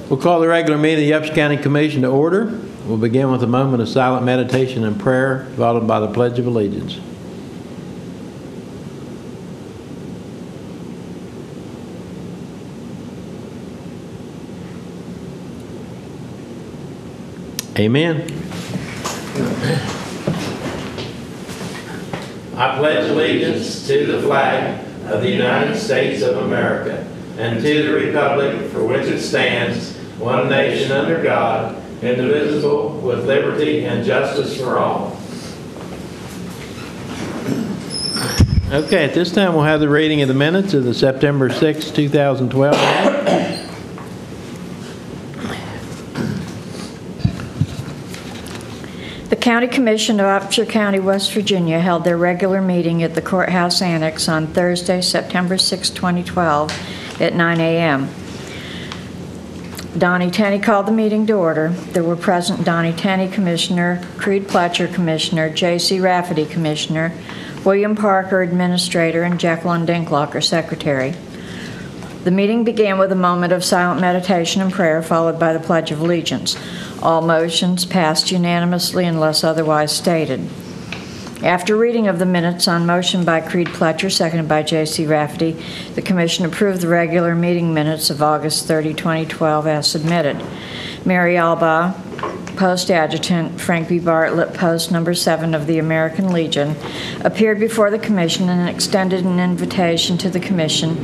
We'll call the regular meeting of the Upshur County Commission to order. We'll begin with a moment of silent meditation and prayer, followed by the Pledge of Allegiance. Amen. I pledge allegiance to the flag of the United States of America and to the republic for which it stands, one nation under God, indivisible, with liberty and justice for all. Okay, at this time we'll have the reading of the minutes of the September 6, 2012 meeting. The County Commission of Upshur County, West Virginia held their regular meeting at the Courthouse Annex on Thursday, September 6, 2012 at 9 a.m. Donnie Tenney called the meeting to order. There were present Donnie Tenney, Commissioner, Creed Pletcher, Commissioner, J.C. Rafferty, Commissioner, William Parker, Administrator, and Jacqueline Dinklocker, Secretary. The meeting began with a moment of silent meditation and prayer, followed by the Pledge of Allegiance. All motions passed unanimously unless otherwise stated. After reading of the minutes on motion by Creed Pletcher, seconded by J.C. Rafferty, the Commission approved the regular meeting minutes of August 30, 2012 as submitted. Mary Albaugh, Post Adjutant, Frank B. Bartlett, Post Number 7 of the American Legion, appeared before the Commission and extended an invitation to the Commission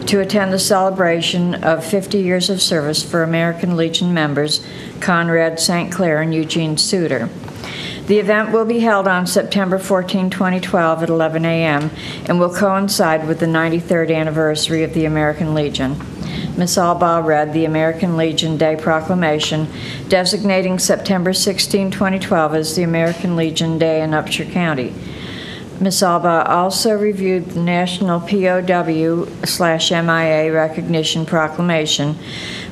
to attend the celebration of 50 years of service for American Legion members Conrad St. Clair and Eugene Suter. The event will be held on September 14, 2012 at 11 a.m. and will coincide with the 93rd anniversary of the American Legion. Ms. Albaugh read the American Legion Day Proclamation designating September 16, 2012 as the American Legion Day in Upshur County. Ms. Albaugh also reviewed the National POW/MIA Recognition Proclamation,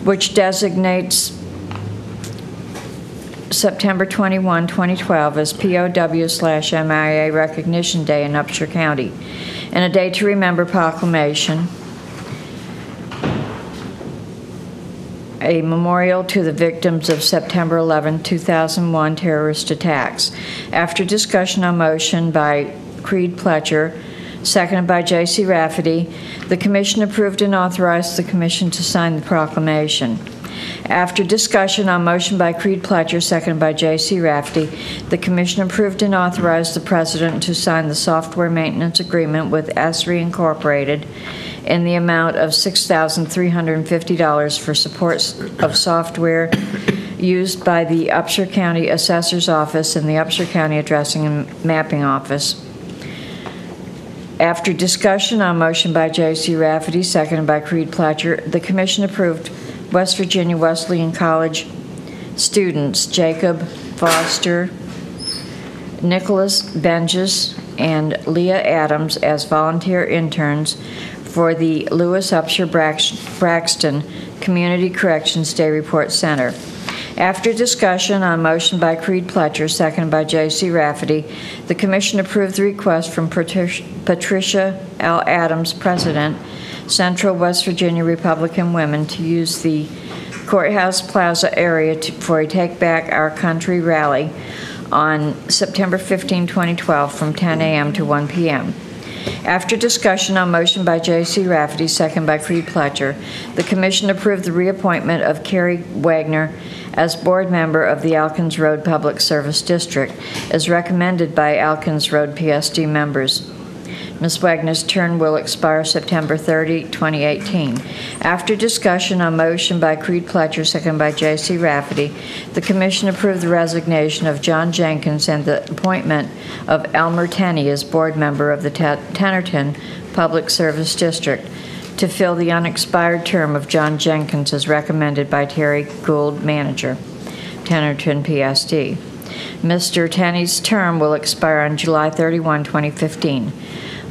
which designates September 21, 2012 as POW/MIA Recognition Day in Upshur County, and a Day to Remember proclamation, a memorial to the victims of September 11, 2001 terrorist attacks. After discussion on motion by Creed Pletcher, seconded by J.C. Rafferty, the Commission approved and authorized the Commission to sign the proclamation. After discussion on motion by Creed Pletcher, seconded by J.C. Rafferty, the Commission approved and authorized the President to sign the software maintenance agreement with ESRI Incorporated in the amount of $6,350 for support of software used by the Upshur County Assessor's Office and the Upshur County Addressing and Mapping Office. After discussion on motion by J.C. Rafferty, seconded by Creed Pletcher, the Commission approved West Virginia Wesleyan College students Jacob Foster, Nicholas Benjes, and Leah Adams as volunteer interns for the Lewis Upshur Braxton Community Corrections Day Report Center. After discussion on motion by Creed Pletcher, seconded by J.C. Rafferty, the Commission approved the request from Patricia L. Adams, President, Central West Virginia Republican Women, to use the Courthouse Plaza area for a Take Back Our Country rally on September 15, 2012 from 10 a.m. to 1 p.m. After discussion on motion by J.C. Rafferty, second by Creed Pletcher, the Commission approved the reappointment of Carrie Wagner as board member of the Alkins Road Public Service District, as recommended by Alkins Road PSD members. Ms. Wagner's term will expire September 30, 2018. After discussion on motion by Creed Pletcher, second by J.C. Rafferty, the Commission approved the resignation of John Jenkins and the appointment of Elmer Tenney as board member of the Tenerton Public Service District to fill the unexpired term of John Jenkins as recommended by Terry Gould, manager, Tenerton PSD. Mr. Tenney's term will expire on July 31, 2015.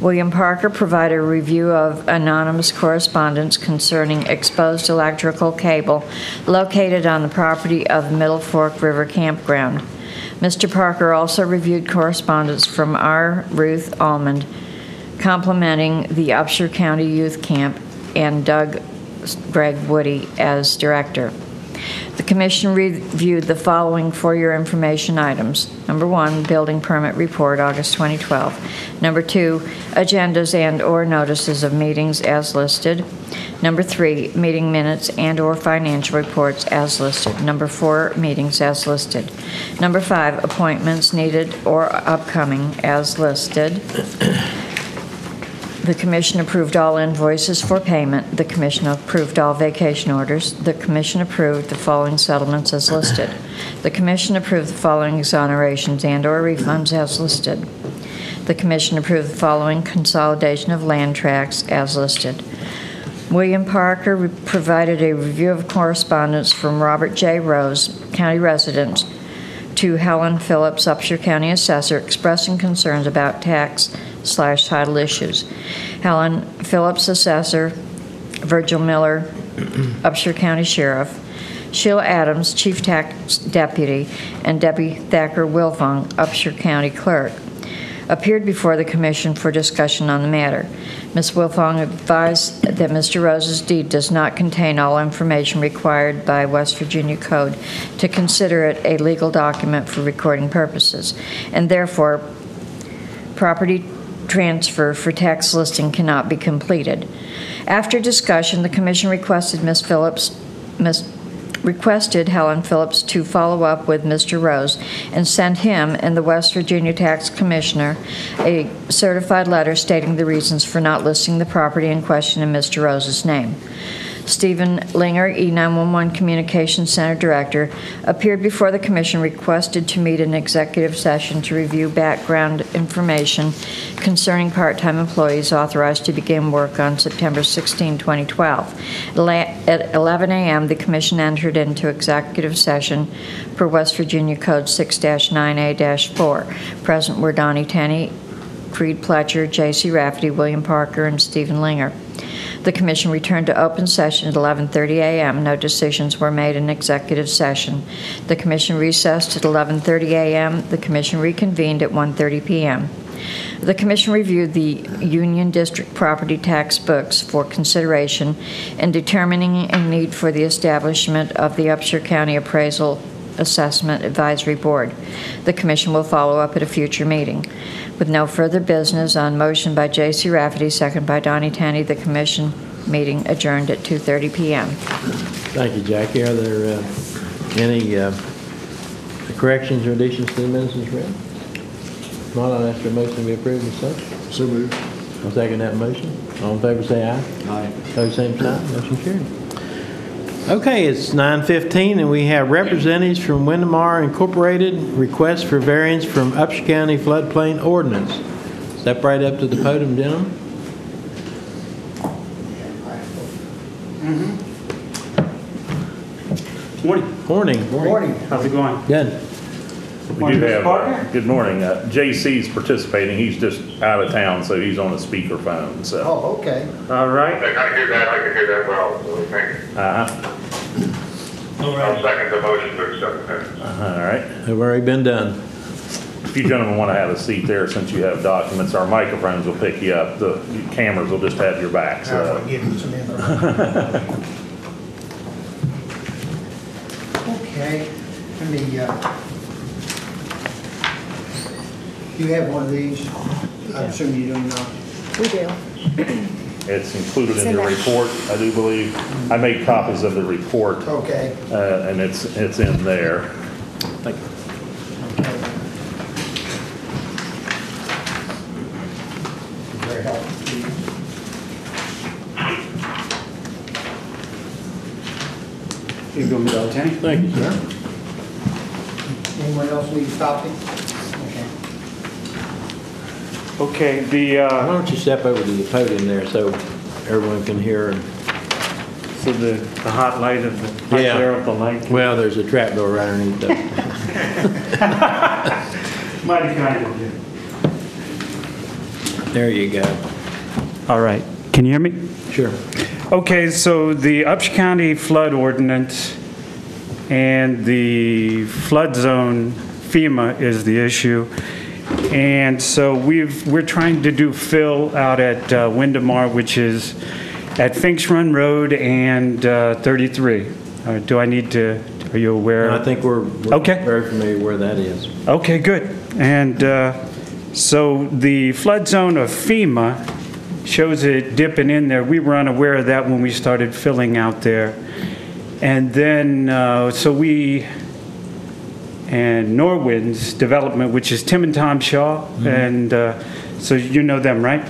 William Parker provided a review of anonymous correspondence concerning exposed electrical cable located on the property of Middle Fork River Campground. Mr. Parker also reviewed correspondence from R. Ruth Almond complimenting the Upshur County Youth Camp and Doug Greg Woody as director. The Commission reviewed the following for your information items. Number 1, Building Permit Report, August 2012. Number 2, agendas and/or notices of meetings as listed. Number 3, meeting minutes and/or financial reports as listed. Number 4, meetings as listed. Number 5, appointments needed or upcoming as listed. The Commission approved all invoices for payment. The Commission approved all vacation orders. The Commission approved the following settlements as listed. The Commission approved the following exonerations and/or refunds as listed. The Commission approved the following consolidation of land tracts as listed. William Parker provided a review of correspondence from Robert J. Rose, county resident, to Helen Phillips, Upshur County Assessor, expressing concerns about tax/title issues. Helen Phillips, Assessor; Virgil Miller, Upshur County Sheriff; Sheila Adams, Chief Tax Deputy; and Debbie Thacker Wilfong, Upshur County Clerk, appeared before the Commission for discussion on the matter. Ms. Wilfong advised that Mr. Rose's deed does not contain all information required by West Virginia Code to consider it a legal document for recording purposes, and therefore property transfer for tax listing cannot be completed. After discussion, the Commission requested requested Helen Phillips to follow up with Mr. Rose and send him and the West Virginia Tax Commissioner a certified letter stating the reasons for not listing the property in question in Mr. Rose's name. Stephen Linger, E911 Communications Center Director, appeared before the Commission, requested to meet an executive session to review background information concerning part-time employees authorized to begin work on September 16, 2012. At 11 a.m., the Commission entered into executive session per West Virginia Code 6-9A-4. Present were Donnie Tenney, Creed Pletcher, J.C. Rafferty, William Parker, and Stephen Linger. The Commission returned to open session at 11:30 a.m. No decisions were made in executive session. The Commission recessed at 11:30 a.m. The Commission reconvened at 1:30 p.m. The Commission reviewed the Union District property tax books for consideration in determining a need for the establishment of the Upshur County Appraisal Assessment Advisory Board. The Commission will follow up at a future meeting. With no further business, on motion by J.C. Rafferty, second by Donnie Tenney, the Commission meeting adjourned at 2:30 p.m. Thank you, Jackie. Are there any corrections or additions to the minutes as read? If not, I'll ask for a motion to be approved and such. So moved. I'll second that motion. All in favor say aye. Aye. Opposed, same sign. Motion carried. Okay, it's 9:15, and we have representatives from Windemar Incorporated, request for variance from Upshur County floodplain ordinance. Step right up to the podium, gentlemen. Morning. Morning. Morning. How's it going? Good. We do have, good morning, JC's participating, he's just out of town, so he's on a speakerphone, so. Oh, okay. All right. I can hear that well, so thank you. I'll second the motion to accept that. All right. Have already been done. If you gentlemen want to have a seat there, since you have documents, our microphones will pick you up, the cameras will just have your back, so. Give you some info. Okay, let me, you have one of these? I assume you do not. We do. It's included in your report, I do believe. I made copies of the report, Okay. and it's in there. Thank you. Very helpful. You go, Mr. Tenney. Thank you, sir. Anyone else need a copy? Okay. Okay, Why don't you step over to the podium there so everyone can hear? so the hot light of the, right Yeah. there of the light. Well, there's a trap door right underneath that. Mighty kind of you. There you go. All right, can you hear me? Sure. Okay, so the Upshur County flood ordinance and the flood zone FEMA is the issue. And so we're trying to do fill out at Windemar, which is at Finks Run Road and 33. Do I need to, are you aware? I think we're Okay. very familiar where that is. Okay, good. And so the flood zone of FEMA shows it dipping in there. We were unaware of that when we started filling out there. And then, and Norwind's development, which is Tim and Tom Shaw, and so you know them, right?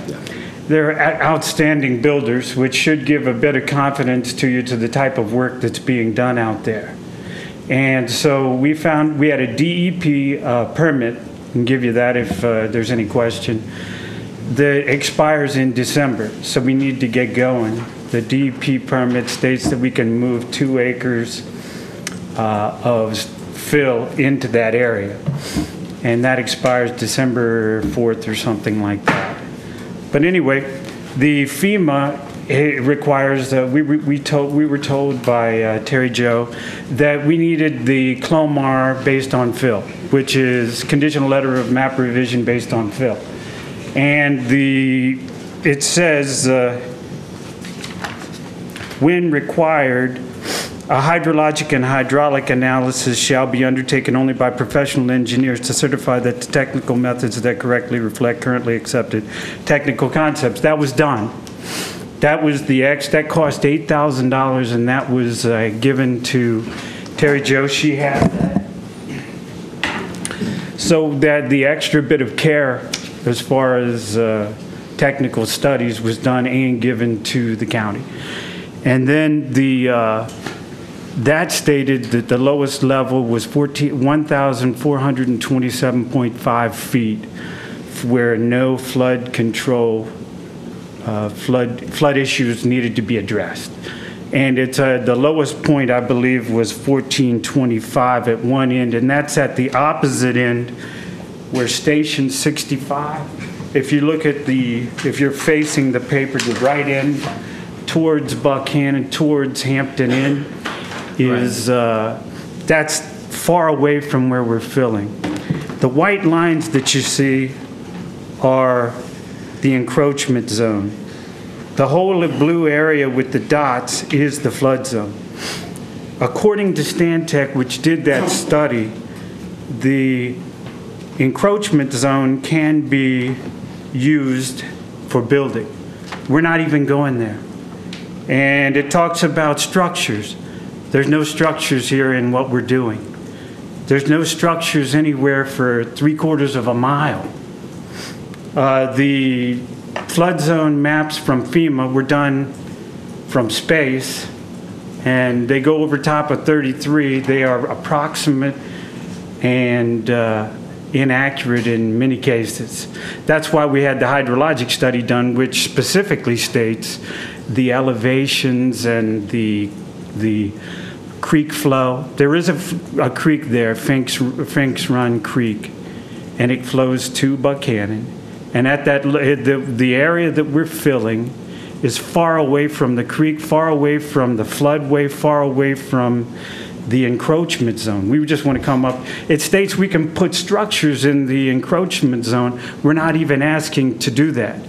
They're outstanding builders, which should give a bit of confidence to you to the type of work that's being done out there. And so we found we had a DEP permit, and give you that if there's any question, that expires in December, so we need to get going. The DEP permit states that we can move 2 acres of fill into that area, and that expires December 4th or something like that. But anyway, the FEMA requires that we were told by Terry Joe that we needed the CLOMAR based on fill, which is conditional letter of map revision based on fill. And it says when required, a hydrologic and hydraulic analysis shall be undertaken only by professional engineers to certify that the technical methods that correctly reflect currently accepted technical concepts. That was done. That was that cost $8,000, and that was given to Terry Jo. She had that. So that the extra bit of care as far as technical studies was done and given to the county. And then that stated that the lowest level was 1,427.5 feet, where no flood control, flood issues needed to be addressed. And it's the lowest point, I believe, was 1425 at one end, and that's at the opposite end, where Station 65. If you look at if you're facing the paper, the right end towards Buckhannon, towards Hampton Inn, that's far away from where we're filling. The white lines that you see are the encroachment zone. The whole blue area with the dots is the flood zone. According to Stantec, which did that study, the encroachment zone can be used for building. We're not even going there. And it talks about structures. There's no structures here in what we're doing. There's no structures anywhere for 3/4 of a mile. The flood zone maps from FEMA were done from space, and they go over top of 33. They are approximate and inaccurate in many cases. That's why we had the hydrologic study done, which specifically states the elevations and the creek flow. There is a creek there, Finks Run Creek, and it flows to Buckhannon. And at the area that we're filling is far away from the creek, far away from the floodway, far away from the encroachment zone. We just want to come up. It states we can put structures in the encroachment zone. We're not even asking to do that.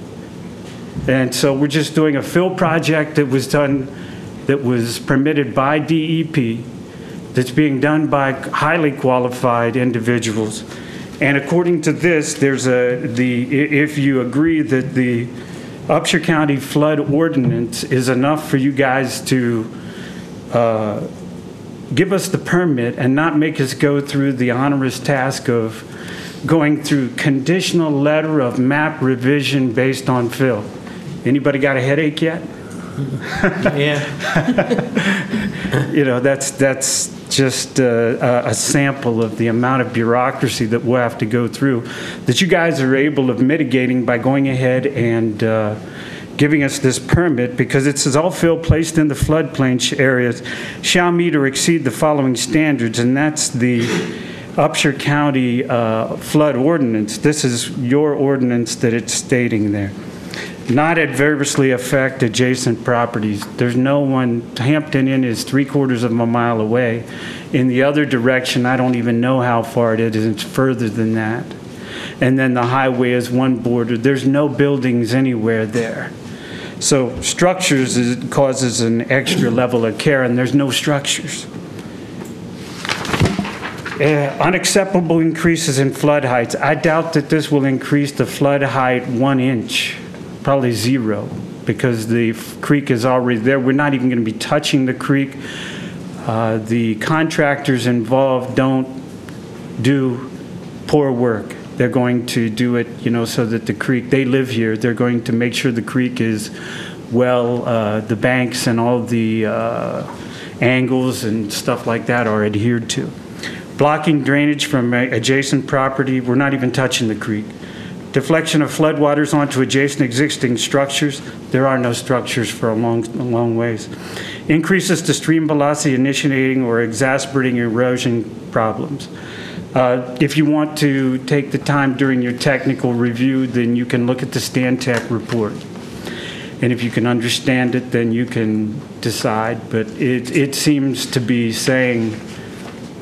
And so we're just doing a fill project that was done, that was permitted by DEP, that's being done by highly qualified individuals. And according to this, there's if you agree that the Upshur County flood ordinance is enough for you guys to give us the permit and not make us go through the onerous task of going through conditional letter of map revision based on fill. Anybody got a headache yet? Yeah. You know, that's just a sample of the amount of bureaucracy that we'll have to go through, that you guys are able of mitigating by going ahead and giving us this permit, because it says all fill placed in the floodplain areas shall meet or exceed the following standards, and that's the Upshur County flood ordinance. This is your ordinance that it's stating there. Not adversely affect adjacent properties. There's no one. Hampton Inn is 3/4 of a mile away. In the other direction, I don't even know how far it is. It's further than that. And then the highway is one border. There's no buildings anywhere there. So structures causes an extra level of care, and there's no structures. Unacceptable increases in flood heights. I doubt that this will increase the flood height 1 inch, probably 0, because the creek is already there. We're not even going to be touching the creek. The contractors involved don't do poor work. They're going to do it, so that the creek, they live here, they're going to make sure the creek is well, the banks and all the angles and stuff like that are adhered to. Blocking drainage from adjacent property, we're not even touching the creek. Deflection of floodwaters onto adjacent existing structures, there are no structures for a long ways. Increases to stream velocity, initiating or exacerbating erosion problems. If you want to take the time during your technical review, then you can look at the Stantec report. And if you can understand it, then you can decide. But it seems to be saying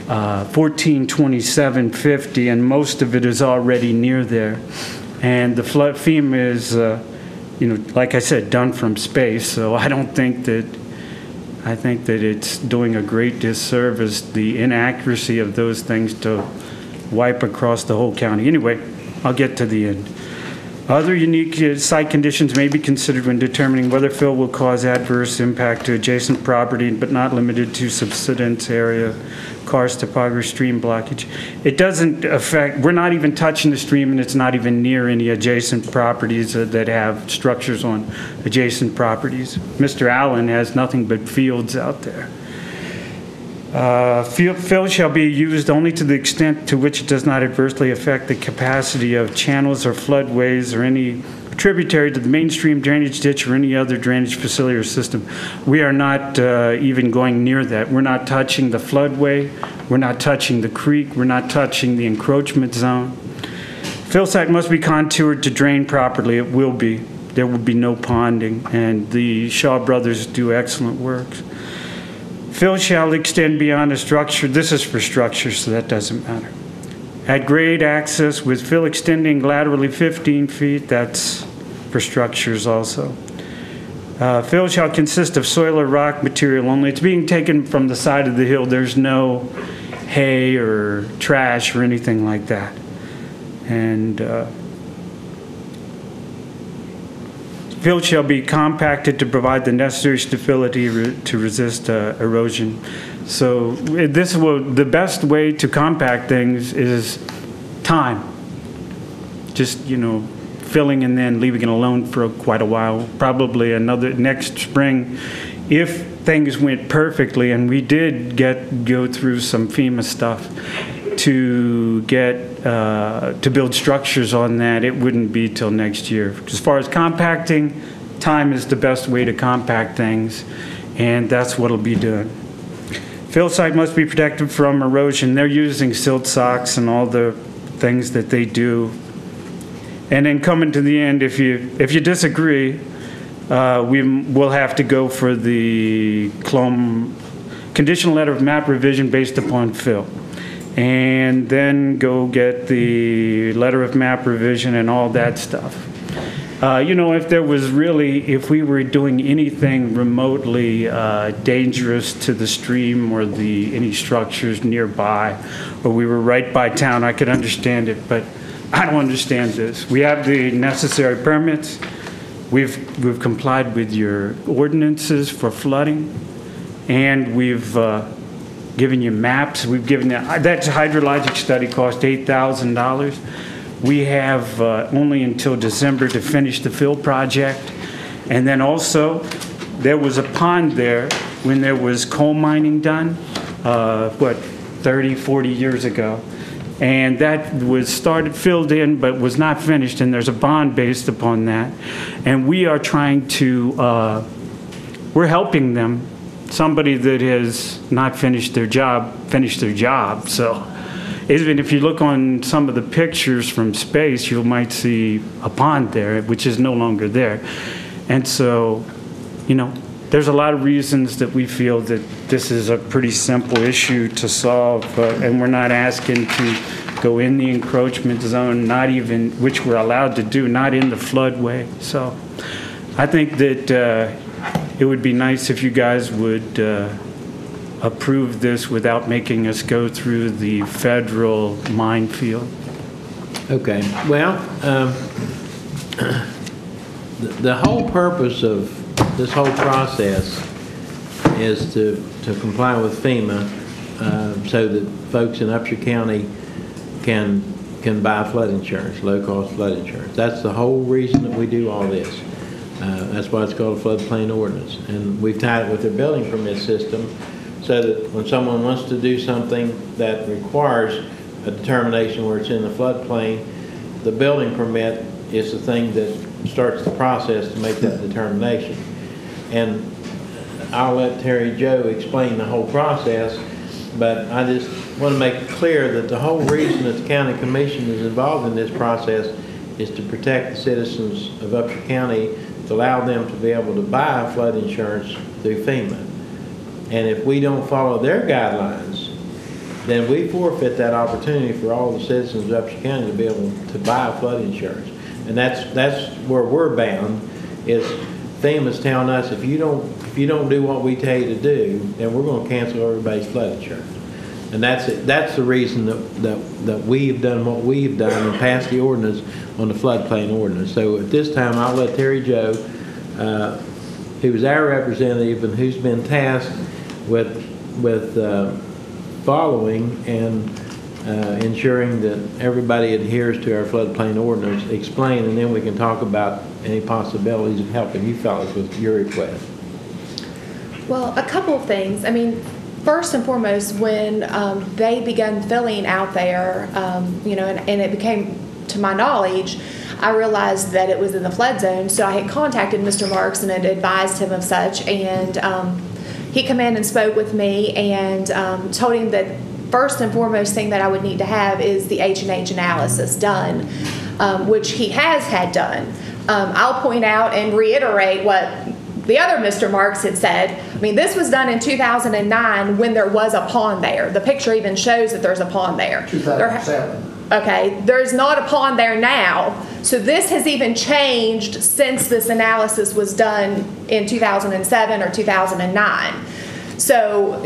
142750, and most of it is already near there. And the flood FEMA is, like I said, done from space. So I think that it's doing a great disservice, the inaccuracy of those things, to wipe across the whole county. Anyway, I'll get to the end. Other unique site conditions may be considered when determining whether fill will cause adverse impact to adjacent property, but not limited to subsidence area, karst, topography, stream blockage. It doesn't affect, we're not even touching the stream, and it's not even near any adjacent properties that have structures on adjacent properties. Mr. Allen has nothing but fields out there. Fill shall be used only to the extent to which it does not adversely affect the capacity of channels or floodways or any tributary to the mainstream drainage ditch or any other drainage facility or system. We are not even going near that. We're not touching the floodway. We're not touching the creek. We're not touching the encroachment zone. Fill site must be contoured to drain properly. It will be. There will be no ponding, and the Shaw brothers do excellent work. Fill shall extend beyond a structure. This is for structures, so that doesn't matter. At grade access with fill extending laterally 15 feet, that's for structures also. Fill shall consist of soil or rock material only. It's being taken from the side of the hill. There's no hay or trash or anything like that. And fill shall be compacted to provide the necessary stability to resist erosion. So the best way to compact things is time. Just, filling and then leaving it alone for quite a while. Probably next spring, if things went perfectly, and we did go through some FEMA stuff to build structures on that, it wouldn't be till next year. As far as compacting, time is the best way to compact things, and that's what will be done. Fill site must be protected from erosion. They're using silt socks and all the things that they do. And then coming to the end, if you disagree, we'll have to go for the conditional letter of map revision based upon fill. And then go get the letter of map revision and all that stuff. If we were doing anything remotely dangerous to the stream or any structures nearby, or we were right by town, I could understand it, but I don't understand this. We have the necessary permits. We've complied with your ordinances for flooding, and we've given you maps. We've given you, that hydrologic study cost $8,000. We have only until December to finish the fill project. And then also, there was a pond there when there was coal mining done, 30, 40 years ago. And that was filled in, but was not finished, and there's a bond based upon that. And we are trying to, we're helping them. Somebody that has not finished their job. So even if you look on some of the pictures from space, you might see a pond there, which is no longer there. And so, there's a lot of reasons that we feel that this is a pretty simple issue to solve, and we're not asking to go in the encroachment zone, not even, which we're allowed to do, not in the floodway. So I think that it would be nice if you guys would approve this without making us go through the federal minefield. Okay, well, the whole purpose of this whole process is to comply with FEMA so that folks in Upshur County can buy flood insurance, low-cost flood insurance. That's the whole reason that we do all this. That's why it's called a floodplain ordinance. And we've tied it with their building permit system so that when someone wants to do something that requires a determination where it's in the floodplain, the building permit is the thing that starts the process to make that determination. And I'll let Terry Joe explain the whole process, but I just want to make it clear that the whole reason that the county commission is involved in this process is to protect the citizens of Upshur County, to allow them to be able to buy flood insurance through FEMA. And if we don't follow their guidelines, then we forfeit that opportunity for all the citizens of Upshur County to be able to buy flood insurance. And that's where we're bound, is FEMA's telling us if you don't do what we tell you to do, then we're going to cancel everybody's flood insurance. And that's it. That's the reason that we've done what we've done and passed the ordinance on the floodplain ordinance. So at this time, I'll let Terry Joe, who is our representative and who's been tasked with following and ensuring that everybody adheres to our floodplain ordinance, explain, and then we can talk about any possibilities of helping you fellows with your request. Well, a couple of things. I mean, first and foremost, when they began filling out there, and it became, to my knowledge, I realized that it was in the flood zone. So I had contacted Mr. Marks and had advised him of such. And he came in and spoke with me and told him that first and foremost thing that I would need to have is the H&H analysis done, which he has had done. I'll point out and reiterate what the other Mr. Marks had said. I mean, this was done in 2009 when there was a pond there. The picture even shows that there's a pond there. 2007. Okay, there's not a pond there now. So this has even changed since this analysis was done in 2007 or 2009. So,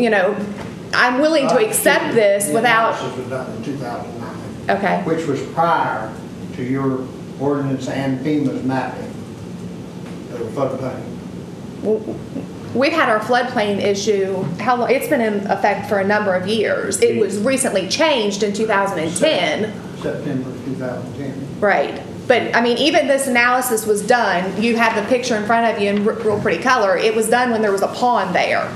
I'm willing to accept this without... The analysis was done in 2009. Okay. Which was prior to your ordinance and FEMA's mapping of the floodplain. We've had our floodplain issue, how long? It's been in effect for a number of years. It was recently changed in 2010. September 2010. Right. But, I mean, even this analysis was done. You have the picture in front of you in real pretty color. It was done when there was a pond there.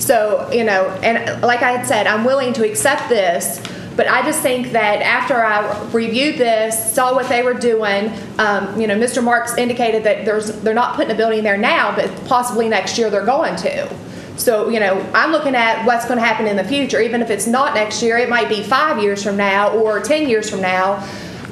So, and like I had said, I'm willing to accept this, but I just think that after I reviewed this, saw what they were doing, Mr. Marks indicated that they're not putting a building there now, but possibly next year they're going to. So, I'm looking at what's going to happen in the future. Even if it's not next year, it might be 5 years from now or 10 years from now.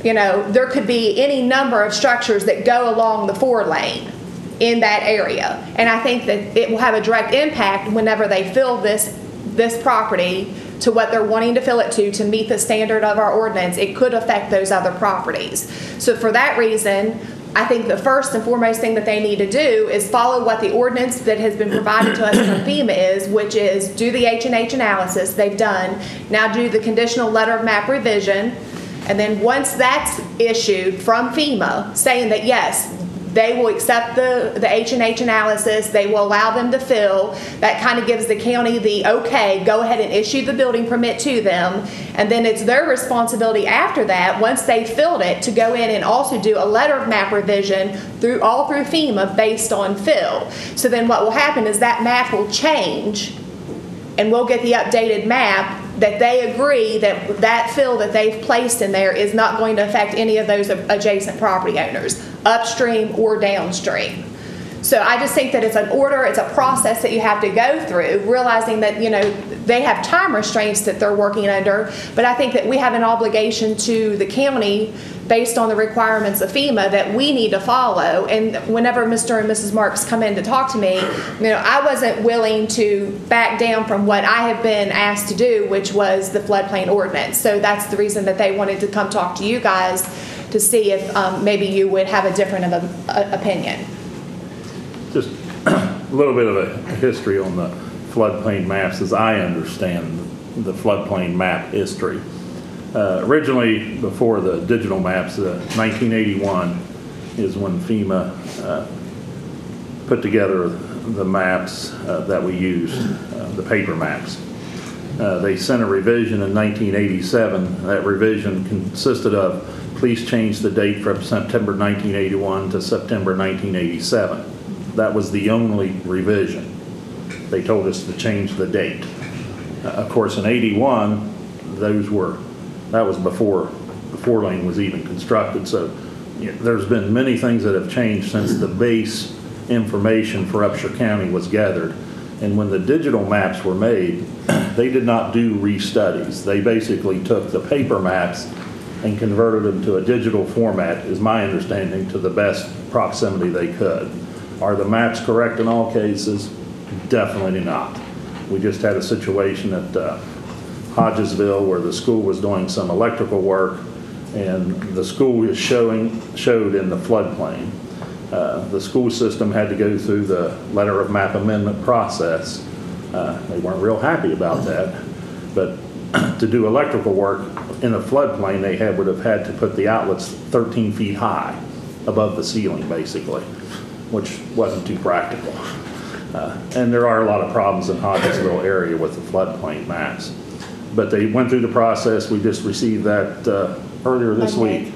There could be any number of structures that go along the 4-lane in that area. And I think that it will have a direct impact whenever they fill this property to what they're wanting to fill it to meet the standard of our ordinance. It could affect those other properties. So for that reason, I think the first and foremost thing that they need to do is follow what the ordinance that has been provided to us from FEMA is, which is do the H&H analysis. They've done. Now do the conditional letter of map revision. And then once that's issued from FEMA saying that yes, they will accept the H&H analysis, they will allow them to fill, that kind of gives the county the okay, go ahead and issue the building permit to them, and then it's their responsibility after that, once they filled it, to go in and also do a letter of map revision all through FEMA based on fill. So then what will happen is that map will change, and we'll get the updated map that they agree that that fill that they've placed in there is not going to affect any of those adjacent property owners, upstream or downstream. So I just think that it's an order, it's a process that you have to go through, realizing that, they have time restraints that they're working under, but I think that we have an obligation to the county based on the requirements of FEMA that we need to follow. And whenever Mr. and Mrs. Marks come in to talk to me, I wasn't willing to back down from what I have been asked to do, which was the floodplain ordinance. So that's the reason that they wanted to come talk to you guys to see if maybe you would have a different opinion. just a little bit of a history on the floodplain maps as I understand the floodplain map history. Originally, before the digital maps, 1981 is when FEMA put together the maps that we used, the paper maps. They sent a revision in 1987. That revision consisted of, please change the date from September 1981 to September 1987. That was the only revision. They told us to change the date. Of course, in 81, that was before the 4-lane was even constructed. So there's been many things that have changed since the base information for Upshur County was gathered. And when the digital maps were made, they did not do restudies. They basically took the paper maps and converted them to a digital format, is my understanding, to the best proximity they could. Are the maps correct in all cases? Definitely not. We just had a situation at Hodgesville where the school was doing some electrical work, and the school showed in the floodplain. The school system had to go through the letter of map amendment process. They weren't real happy about that, but to do electrical work in a floodplain, they would have had to put the outlets 13 feet high above the ceiling, basically, which wasn't too practical. And there are a lot of problems in Hodgesville area with the floodplain maps. But they went through the process. We just received that earlier this week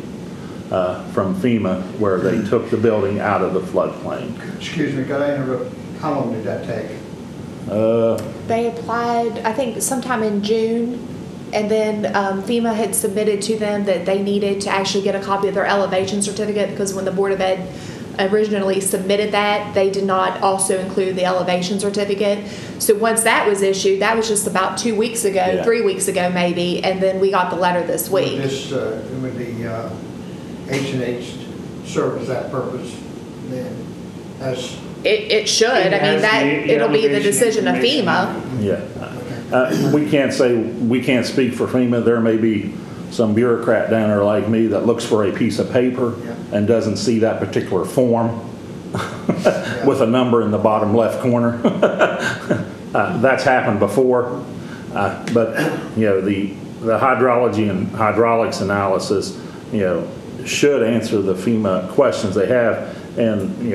from FEMA, where they took the building out of the floodplain. Excuse me, could I interrupt? How long did that take? They applied, I think, sometime in June, and then FEMA had submitted to them that they needed to actually get a copy of their elevation certificate, because when the Board of Ed originally submitted that, they did not also include the elevation certificate. So once that was issued, that was just about 2 weeks ago, Yeah. 3 weeks ago maybe, and then we got the letter this week. Would the H&H serve as that purpose then? As It should. I mean, has that the it'll be the elevation decision of information. FEMA. Yeah. We can't speak for FEMA. There may be some bureaucrat down there like me that looks for a piece of paper and doesn't see that particular form with a number in the bottom left corner. That's happened before. But, the hydrology and hydraulics analysis, should answer the FEMA questions they have. And,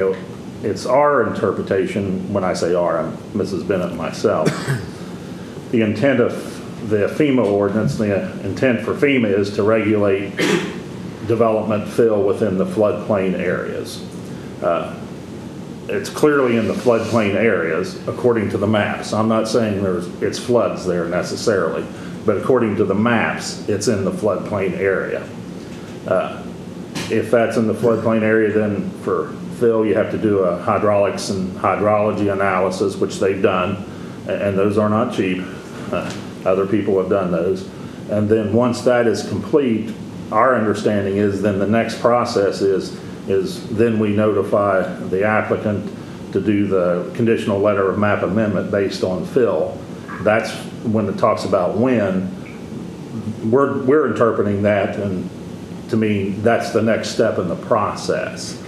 it's our interpretation, when I say our, I'm Mrs. Bennett and myself, the intent of the FEMA ordinance, the intent for FEMA is to regulate development fill within the floodplain areas. It's clearly in the floodplain areas according to the maps. I'm not saying it's floods there necessarily, but according to the maps, it's in the floodplain area. If that's in the floodplain area, then for fill, you have to do a hydraulics and hydrology analysis, which they've done, and those are not cheap. Other people have done those. And then once that is complete, our understanding is then the next process is then we notify the applicant to do the conditional letter of map amendment based on fill. That's when it talks about when. We're interpreting that, and to me, that's the next step in the process.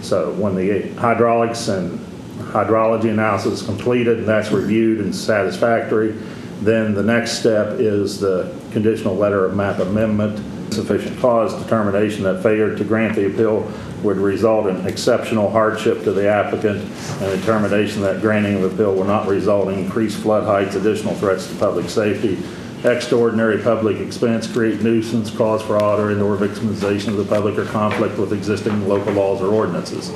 So when the hydraulics and hydrology analysis is completed and that's reviewed and satisfactory, then the next step is the conditional letter of map amendment, sufficient cause determination that failure to grant the appeal would result in exceptional hardship to the applicant, and determination that granting of appeal will not result in increased flood heights, additional threats to public safety, extraordinary public expense, create nuisance, cause fraud, or victimization of the public, or conflict with existing local laws or ordinances.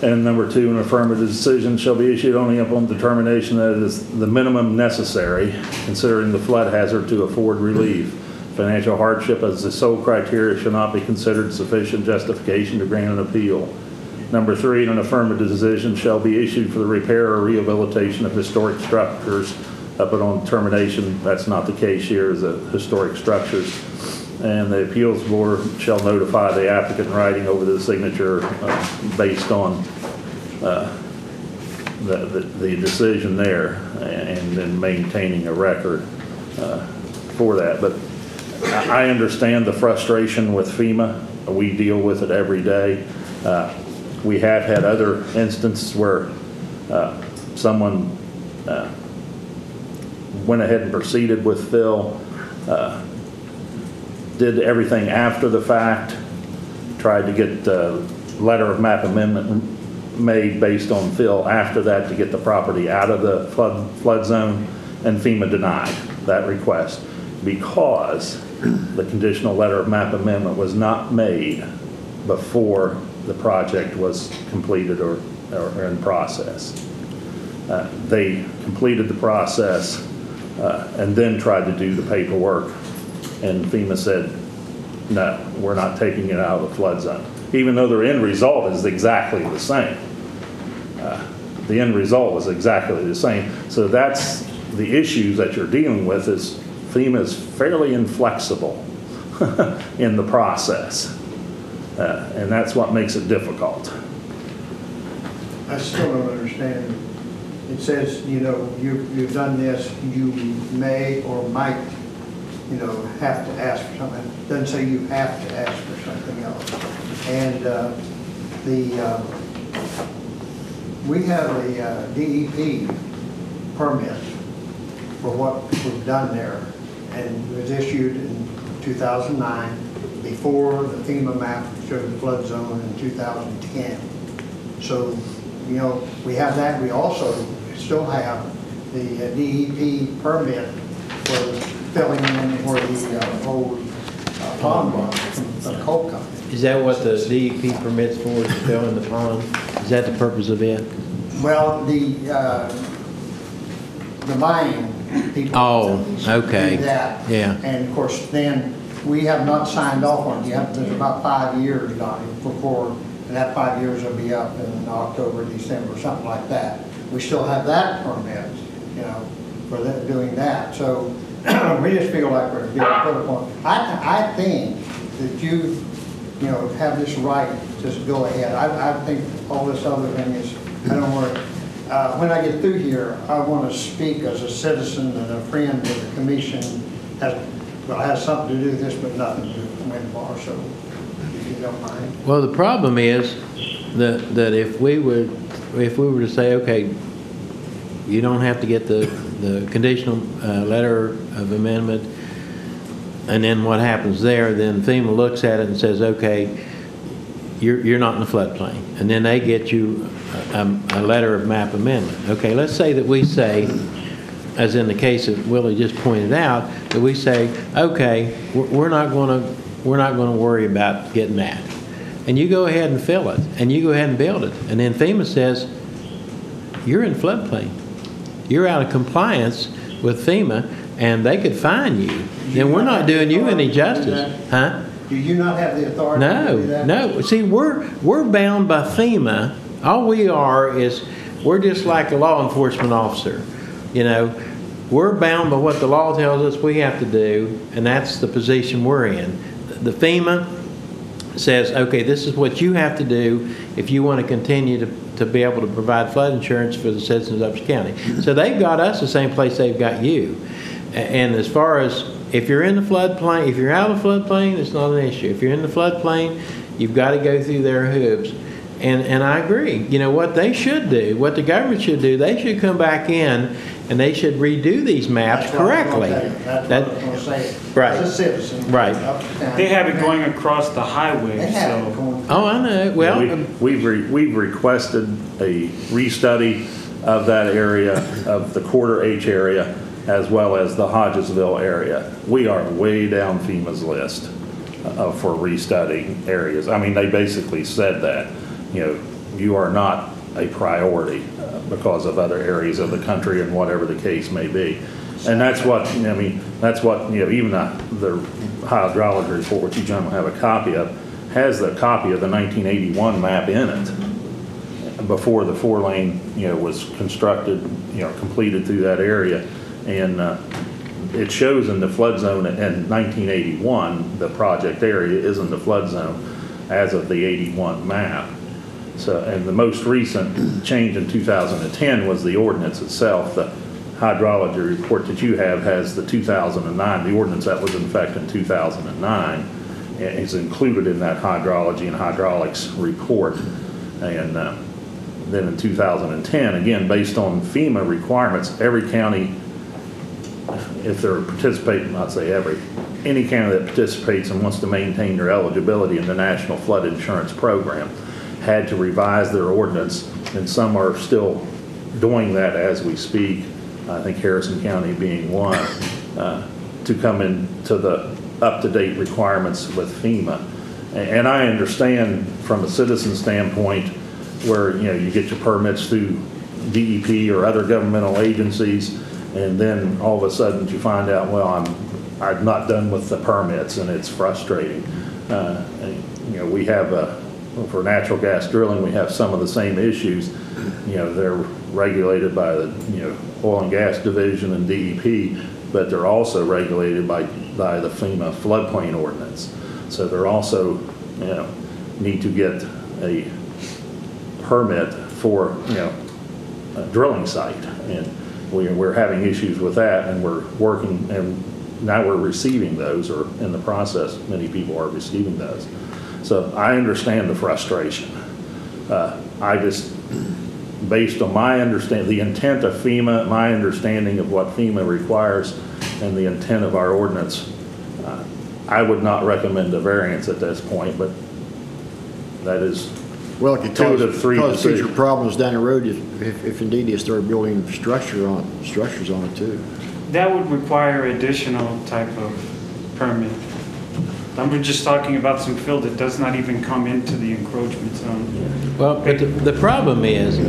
And number 2, an affirmative decision shall be issued only upon determination that it is the minimum necessary, considering the flood hazard, to afford relief. Financial hardship as the sole criteria shall not be considered sufficient justification to grant an appeal. Number 3, an affirmative decision shall be issued for the repair or rehabilitation of historic structures up and on determination. That's not the case here, is the historic structures. And the appeals board shall notify the applicant in writing over the signature based on the decision there, and then maintaining a record for that. But I understand the frustration with FEMA. We deal with it every day. We have had other instances where someone went ahead and proceeded with fill, did everything after the fact, tried to get the letter of map amendment made based on fill after that to get the property out of the flood zone, and FEMA denied that request because the conditional letter of map amendment was not made before the project was completed or in process. They completed the process and then tried to do the paperwork, and FEMA said, no, we're not taking it out of the flood zone, even though their end result is exactly the same. The end result is exactly the same. So that's the issues that you're dealing with, is FEMA is fairly inflexible in the process. And that's what makes it difficult. I still don't understand. It says, you know, you've done this, you may or might, you know, have to ask for something. It doesn't say you have to ask for something else. And we have a DEP permit for what was done there, and it was issued in 2009, before the FEMA map showed the flood zone in 2010. So, you know, we have that. We also still have the DEP permit for filling in where the old pond was from the coal company. Is that what the DEP permits for, to fill in the pond? Is that the purpose of it? Well, the mine people. Oh, okay. Do that. Yeah. And of course, then we have not signed off on it yet. There's about 5 years, Donnie, before, and that 5 years will be up in October, December, something like that. We still have that permit, you know, for doing that. So we just feel like we're being put upon. I think that you know, have this right, just go ahead. I think all this other thing is, I don't want to, when I get through here, I want to speak as a citizen and a friend of the commission. Has something to do with this, but nothing to do with Windbar, so if you don't mind. Well, the problem is that if we were to say, okay, you don't have to get the conditional letter of amendment, and then what happens there, then FEMA looks at it and says, okay, you're not in the floodplain, and then they get you a letter of map amendment. Okay, let's say that we say, as in the case that Willie just pointed out, that we say, okay, we're not going to worry about getting that, and you go ahead and fill it, and you go ahead and build it, and then FEMA says, you're in floodplain, you're out of compliance with FEMA, and they could fine you. Then we're not doing you any justice, huh? Do you not have the authority to do that? No. See, we're bound by FEMA. All we are is we're just like a law enforcement officer. You know, we're bound by what the law tells us we have to do, and that's the position we're in. The FEMA says, okay, this is what you have to do if you want to continue to be able to provide flood insurance for the citizens of Upshur County. So they've got us the same place they've got you. And as far as if you're in the floodplain, if you're out of the floodplain, it's not an issue. If you're in the floodplain, you've got to go through their hoops. And I agree. You know, what they should do, what the government should do, they should come back in and they should redo these maps correctly. That's what I was going to say. Right. As a citizen. Right. They have it going across the highway, They have it so. going. Oh, I know. Well, We've requested a restudy of that area, of the Quarter H area, as well as the Hodgesville area. We are way down FEMA's list for restudying areas. I mean, they basically said that, you know, you are not a priority because of other areas of the country and whatever the case may be. And that's what, I mean, that's what, you know, even the hydrology report, which you gentlemen have a copy of, has the copy of the 1981 map in it before the 4-lane, you know, was constructed, you know, completed through that area. And it shows in the flood zone in 1981, the project area is in the flood zone as of the 81 map. So, and the most recent change in 2010 was the ordinance itself. The hydrology report that you have has the 2009, the ordinance that was in effect in 2009 is included in that hydrology and hydraulics report. And then in 2010, again, based on FEMA requirements, every county, if they're participating, not say every, any county that participates and wants to maintain their eligibility in the National Flood Insurance Program had to revise their ordinance, and some are still doing that as we speak. I think Harrison County being one, to come into the up-to-date requirements with FEMA. And I understand from a citizen standpoint where, you know, you get your permits through DEP or other governmental agencies, and then all of a sudden you find out, well, I'm not done with the permits, and it's frustrating. You know, we have for natural gas drilling, we have some of the same issues. You know, they're regulated by the, you know, Oil and Gas Division and DEP, but they're also regulated by the FEMA floodplain ordinance. So they're also, you know, need to get a permit for, you know, a drilling site. And we're having issues with that, and we're working, and now we're receiving those, or in the process, many people are receiving those. So I understand the frustration. I just, based on my understanding, the intent of FEMA, my understanding of what FEMA requires, and the intent of our ordinance, I would not recommend a variance at this point, but that is Well, it could two to three cause future decisions. problems down the road if indeed they start building structures on it too. That would require additional type of permit. We're just talking about some fill that does not even come into the encroachment zone. Well, but the problem is,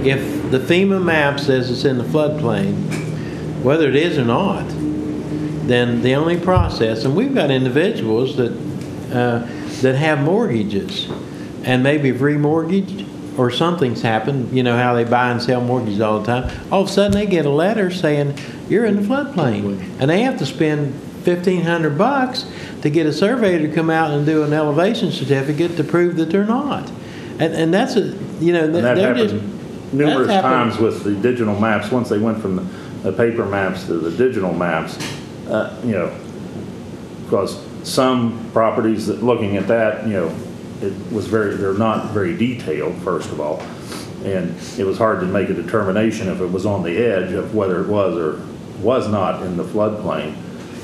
if the FEMA map says it's in the floodplain, whether it is or not, then the only process, and we've got individuals that have mortgages and maybe have remortgaged or something's happened, you know how they buy and sell mortgages all the time. All of a sudden they get a letter saying, you're in the floodplain. And they have to spend $1,500 to get a surveyor to come out and do an elevation certificate to prove that they're not. And that's a, you know, And that they're just, happened numerous that's happened. times with the digital maps. Once they went from the paper maps to the digital maps, you know, because some properties that looking at that, you know, it was they're not very detailed, first of all. And it was hard to make a determination if it was on the edge of whether it was or was not in the floodplain.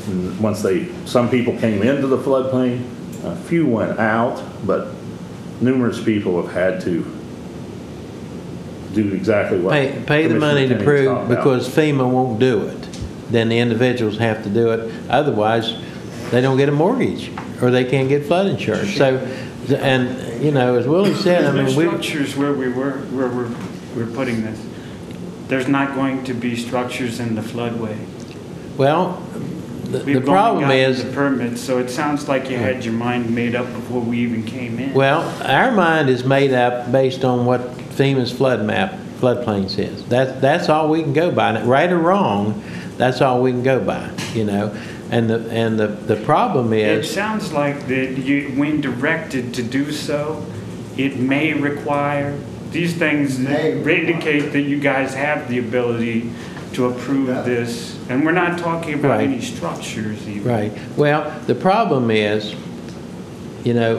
And once some people came into the floodplain, a few went out, but numerous people have had to do exactly what pay the money to Commissioner Kenny's prove talking about. because FEMA won't do it. Then the individuals have to do it. Otherwise, they don't get a mortgage or they can't get flood insurance. So, and you know, as Willie said, I The mean, structures where we're putting this, there's not going to be structures in the floodway. well, the We've problem only gotten is, the permit, so it sounds like you had your mind made up before we even came in. well, our mind is made up based on what FEMA's floodplain says. That's all we can go by. Right or wrong, that's all we can go by, you know. And the problem It is, sounds like that when directed to do so, it may require, these things indicate that you guys have the ability to approve this. And we're not talking about Right. any structures even. right, well, the problem is, you know,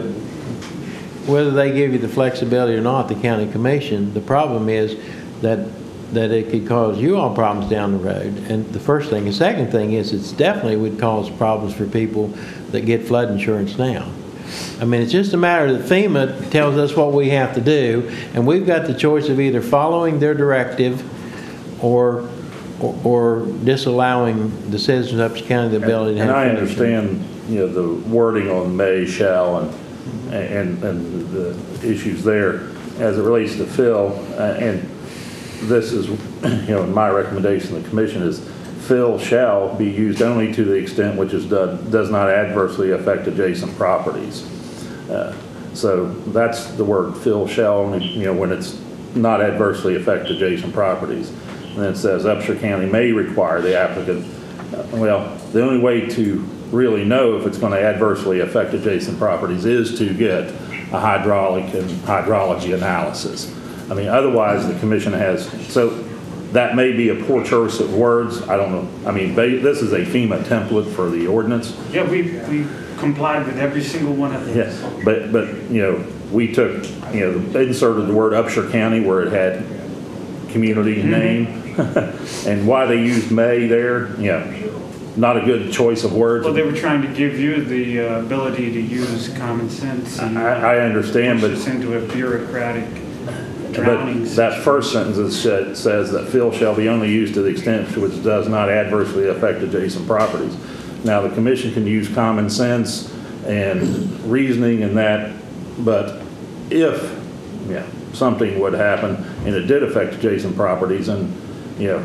whether they give you the flexibility or not, the county commission, the problem is that it could cause you all problems down the road. And the first thing. The second thing is it's definitely would cause problems for people that get flood insurance now. I mean, it's just a matter that FEMA tells us what we have to do, and we've got the choice of either following their directive or disallowing the citizens of Upshur County the ability to have And I flood insurance. understand, you know, the wording on may, shall, and the issues there as it relates to fill. And this is, you know, my recommendation to the commission is fill shall be used only to the extent which does not adversely affect adjacent properties. So that's the word fill shall, only, you know, when it's not adversely affect adjacent properties. And then it says Upshur County may require the applicant, well, the only way to really know if it's going to adversely affect adjacent properties is to get a hydraulic and hydrology analysis. I mean, otherwise the commission has, so that may be a poor choice of words. I don't know. I mean, this is a FEMA template for the ordinance. Yeah, we complied with every single one of them. Yes, but, you know, we took, you know, inserted the word Upshur County where it had community name. And why they used may there, you know, not a good choice of words. Well, they were trying to give you the ability to use common sense. And, I understand, but push us into a bureaucratic drowning. But that first sentence says that fill shall be only used to the extent to which does not adversely affect adjacent properties. Now, the commission can use common sense and reasoning and that, but if, yeah, something would happen and it did affect adjacent properties, and, you know,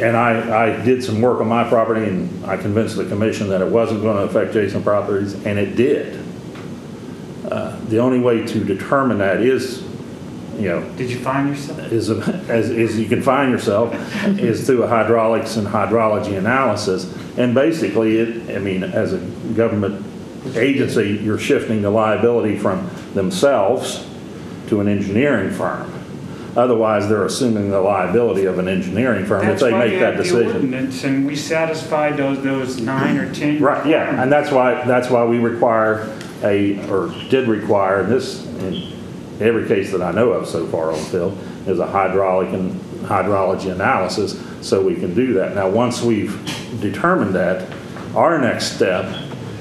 and I did some work on my property and I convinced the commission that it wasn't going to affect adjacent properties, and it did. The only way to determine that is, you know, Did you find yourself? As you can find yourself, is through a hydraulics and hydrology analysis. And basically, I mean, as a government agency, you're shifting the liability from themselves to an engineering firm. Otherwise, they're assuming the liability of an engineering firm if they make that decision. That's why we had the ordinance, and we satisfied those 9 or 10. Right, yeah, and that's why we require did require this, in every case that I know of so far on field, is a hydraulic and hydrology analysis, so we can do that. Now, once we've determined that, our next step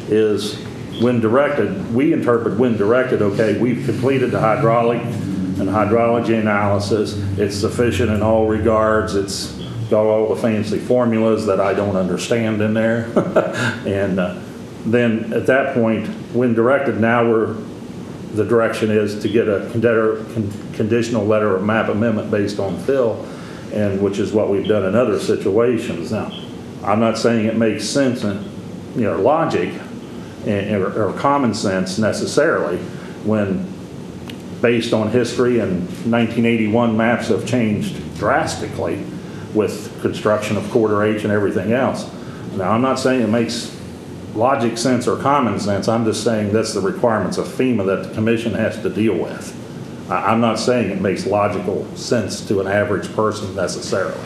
is when directed, we interpret when directed, okay, we've completed the hydraulic and hydrology analysis, it's sufficient in all regards, it's got all the fancy formulas that I don't understand in there, and then at that point, when directed, now the direction is to get a conditional letter of map amendment based on fill, and which is what we've done in other situations. Now, I'm not saying it makes sense and, you know, logic or common sense necessarily when based on history and 1981 maps have changed drastically with construction of quarter H and everything else. Now, I'm not saying it makes logic sense or common sense. I'm just saying that's the requirements of FEMA that the commission has to deal with. I'm not saying it makes logical sense to an average person necessarily.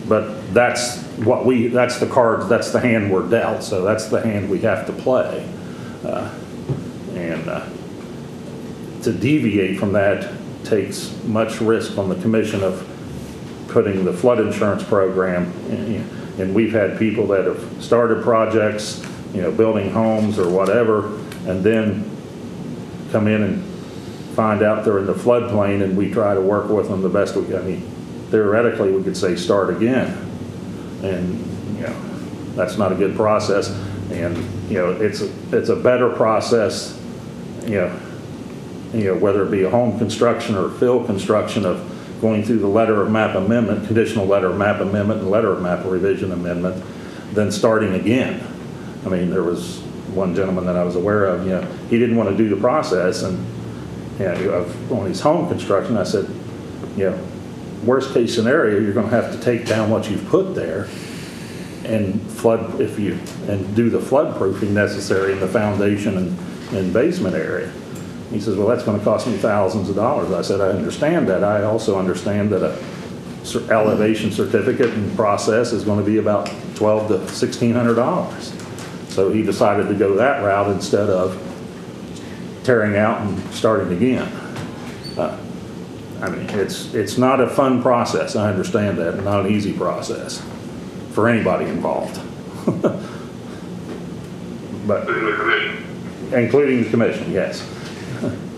But that's the cards, that's the hand we're dealt, so that's the hand we have to play. To deviate from that takes much risk on the commission of putting the flood insurance program in. And we've had people that have started projects, you know, building homes or whatever, and then come in and find out they're in the floodplain, and we try to work with them the best we can. I mean, theoretically, we could say start again, and, you know, that's not a good process. And, you know, it's a better process, you know, whether it be a home construction or fill construction, of going through the letter of map amendment, conditional letter of map amendment, and letter of map revision amendment, then starting again. I mean, there was one gentleman that I was aware of, you know, he didn't want to do the process, and, you know, on his home construction, I said, you know, worst case scenario, you're going to have to take down what you've put there and flood, and do the flood proofing necessary in the foundation and basement area. He says, well, that's going to cost me thousands of dollars. I said, I understand that. I also understand that a elevation certificate and process is going to be about $1,200 to $1,600. So he decided to go that route instead of tearing out and starting again. I mean, it's not a fun process. I understand that. Not an easy process for anybody involved. But including the commission, yes.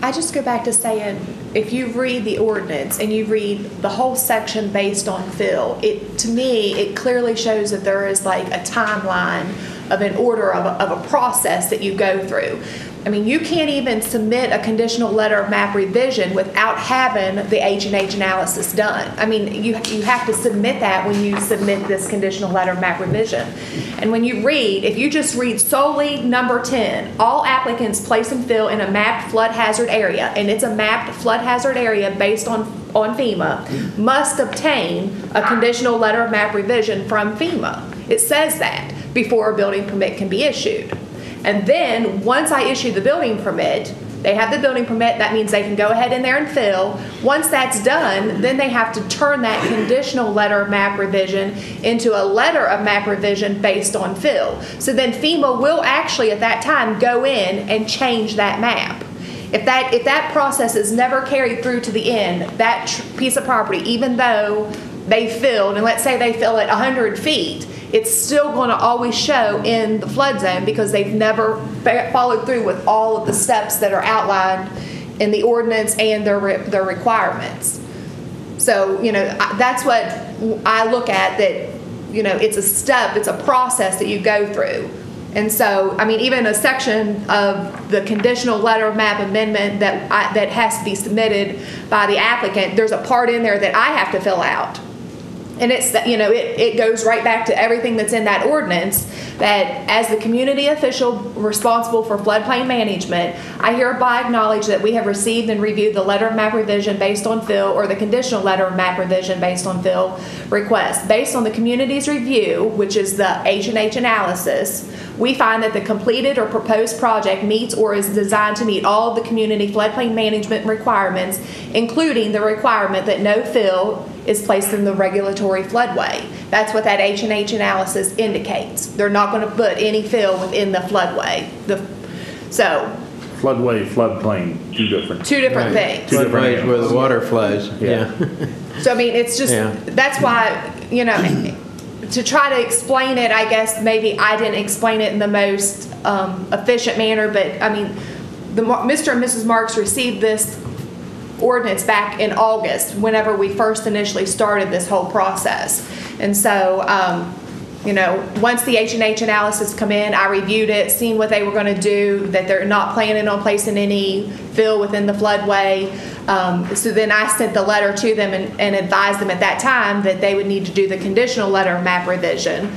I just go back to saying, if you read the ordinance and you read the whole section based on fill, to me, it clearly shows that there is like a timeline of an order of a process that you go through. I mean, you can't even submit a conditional letter of map revision without having the H&H analysis done. I mean, you have to submit that when you submit this conditional letter of map revision. And when you read, if you just read solely number 10, all applicants place and fill in a mapped flood hazard area, and it's a mapped flood hazard area based on FEMA, must obtain a conditional letter of map revision from FEMA. It says that before a building permit can be issued. And then, once I issue the building permit, They have the building permit, that means they can go ahead in there and fill. Once that's done, then they have to turn that conditional letter of map revision into a letter of map revision based on fill. So then FEMA will actually at that time go in and change that map. If that process is never carried through to the end, that piece of property, even though they filled, and let's say they fill it 100 feet, it's still going to always show in the flood zone because they've never followed through with all of the steps that are outlined in the ordinance and their requirements. So, that's what I look at, that, it's a step, it's a process that you go through. And so, even a section of the conditional letter of map amendment that has to be submitted by the applicant, there's a part in there that I have to fill out. And it's, it goes right back to everything that's in that ordinance, that as the community official responsible for floodplain management, I hereby acknowledge that we have received and reviewed the letter of map revision based on fill or the conditional letter of map revision based on fill request. Based on the community's review, which is the H&H analysis, we find that the completed or proposed project meets or is designed to meet all of the community floodplain management requirements, including the requirement that no fill is placed in the regulatory floodway. That's what that H&H analysis indicates. They're not going to put any fill within the floodway. Floodway, floodplain, two different things. Floodways where the water flows, yeah. So, it's just, that's why, to try to explain it, I guess maybe I didn't explain it in the most efficient manner, but, Mr. and Mrs. Marks received this ordinance back in August, whenever we first initially started this whole process. And so, once the H&H analysis come in, I reviewed it, seen what they were going to do, that they're not planning on placing any fill within the floodway. So then I sent the letter to them and advised them at that time that they would need to do the conditional letter of map revision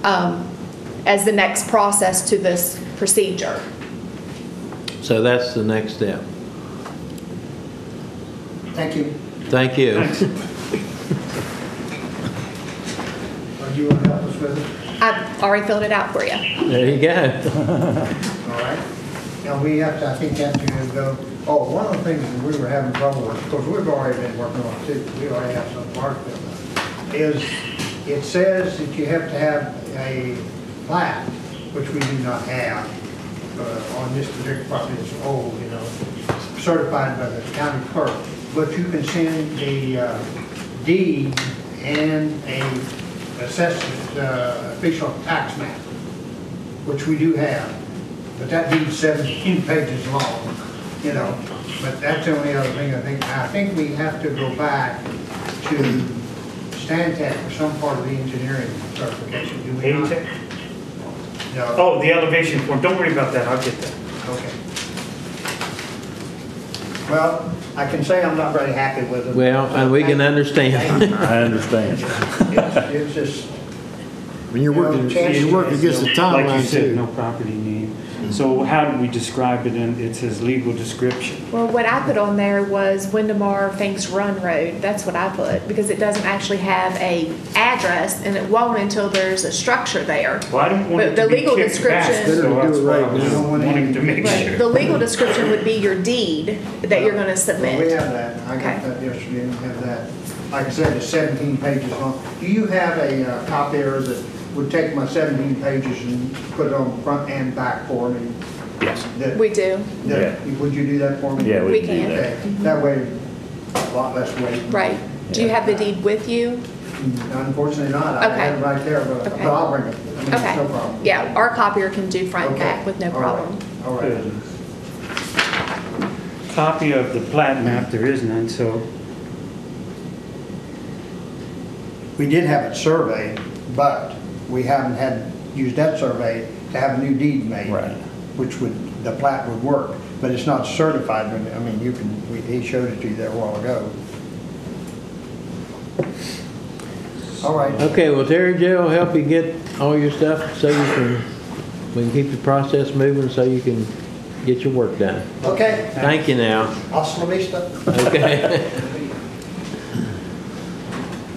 as the next process to this procedure. So that's the next step. Thank you. Thank you. Do you want to help us with it? I've already filled it out for you. There you go. All right. Now, we have to, I think, have to go, one of the things that we were having trouble with, because we've already been working on it too, we already have some mark is it says that you have to have a plat, which we do not have on this particular property. It's old, certified by the county clerk. But you can send a deed and a assessment official tax map, which we do have. But that deed's 17 pages long, But that's the only other thing I think we have to go back to Stantec for some part of the engineering certification. Do we not? No. Oh, the elevation form. Don't worry about that. I'll get that. Okay. Well, I can say I'm not very happy with it. Well, and we can understand. I understand. It's just, When you're working against the Like you timeline said, too. no property name. So how do we describe it in its legal description? Well, what I put on there was Windemar Finks Run Road. That's what I put, because it doesn't actually have a address, and it won't until there's a structure there. Well, I don't want But it the to be legal kicked back, description- so Better to that's do it why right I was now. wanting to make Right. sure. The legal description would be your deed that you're going to well, we submit. have that. I Okay. got that yesterday, and have that. Like I said, it's 17 pages long. Do you have a copier that would take my 17 pages and put it on front and back for me? Yes. We do. Yeah. Would you do that for me? Yeah, We we can can. do that. Okay. That way, a lot less weight. Right. Do you have the deed with you? Unfortunately not. I have it right there, but Okay. I'll bring it. It's no Okay. problem. Yeah, our copier can do front and Okay. back with no All right. problem. All right. Copy of the plat map, there is none, so We did have it surveyed, but we haven't used that survey to have a new deed made. Right. Which the plat would work, but it's not certified. He showed it to you there a while ago. All right. Okay, well, Terry Jo will help you get all your stuff so we can keep the process moving so you can get your work done. Okay. Thank you now. Hasta la vista. Okay.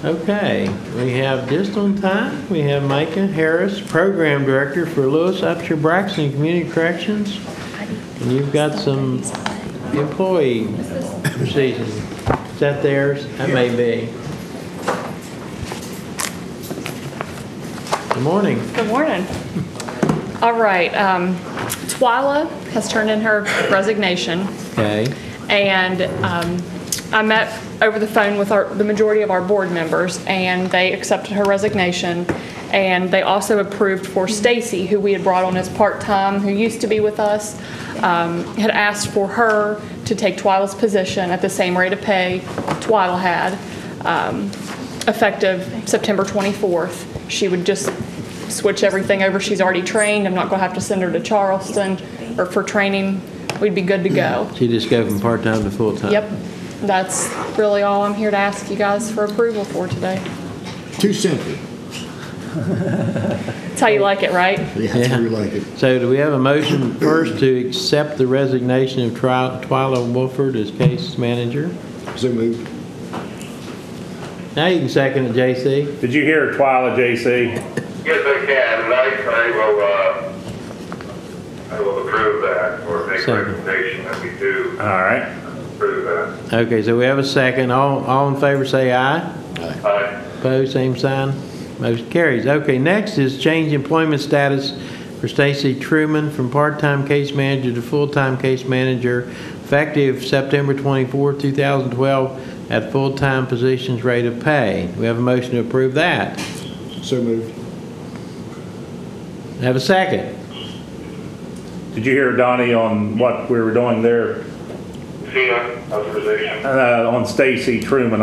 Okay, we have just on time, we have Micah Harris, Program Director for Lewis, Upshur, Braxton Community Corrections. And you've got some employee procedures. Is that theirs? That may be. Good morning. Good morning. All right, Twyla has turned in her resignation, Okay. and I met over the phone with the majority of our board members, and they accepted her resignation, and they also approved for Stacy, who we had brought on as part-time, who used to be with us, had asked for her to take Twyla's position at the same rate of pay Twyla had, effective September 24th. She would just switch everything over. She's already trained. I'm not going to have to send her to Charleston or for training. We'd be good to go. She just go from part-time to full-time? Yep. That's really all I'm here to ask you guys for approval for today. Too simple. That's how you like it, right? Yeah, that's how we like it. So do we have a motion first to accept the resignation of Twyla Wolford as case manager? So moved. Now you can second it, J.C. Did you hear Twyla, J.C.? Yes, I can, and I will approve that, or make a Second. recommendation that we do All right. approve that. Okay, so we have a second. All in favor say aye. Aye. Opposed, same sign. Motion carries. Okay, next is change employment status for Stacy Truman from part-time case manager to full-time case manager effective September 24, 2012 at full-time positions rate of pay. We have a motion to approve that. So moved. Have a second. Did you hear Donnie on what we were doing there? FEMA authorization. On Stacy Truman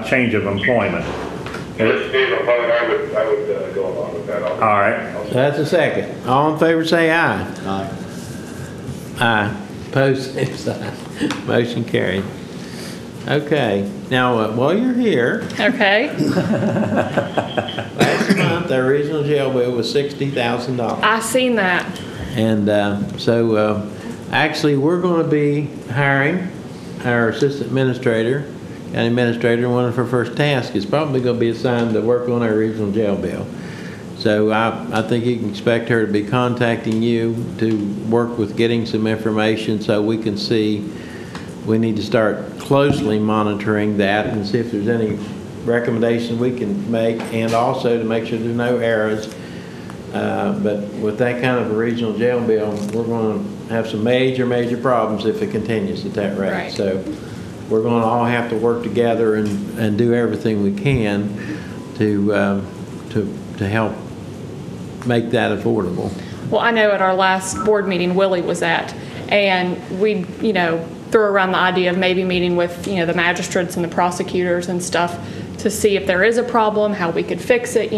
change of employment. Yes, Steve, I would go along with that. All right. That's a second. All in favor say aye. Aye. Aye. Opposed, same sign. Motion carried. Okay, now while you're here, Okay. last month our original jail bill was $60,000. I seen that. And so actually we're going to be hiring our assistant administrator, county administrator, and one of her first tasks is probably going to be assigned to work on our regional jail bill. So I think you can expect her to be contacting you to work with getting some information so we can see. We need to start closely monitoring that and see if there's any recommendations we can make, and also to make sure there's no errors. But with that kind of a regional jail bill, we're going to have some major problems if it continues at that rate. Right. So we're going to all have to work together and do everything we can to help make that affordable. Well, I know at our last board meeting Willie was at, and we, threw around the idea of maybe meeting with, the magistrates and the prosecutors and stuff to see if there is a problem, how we could fix it,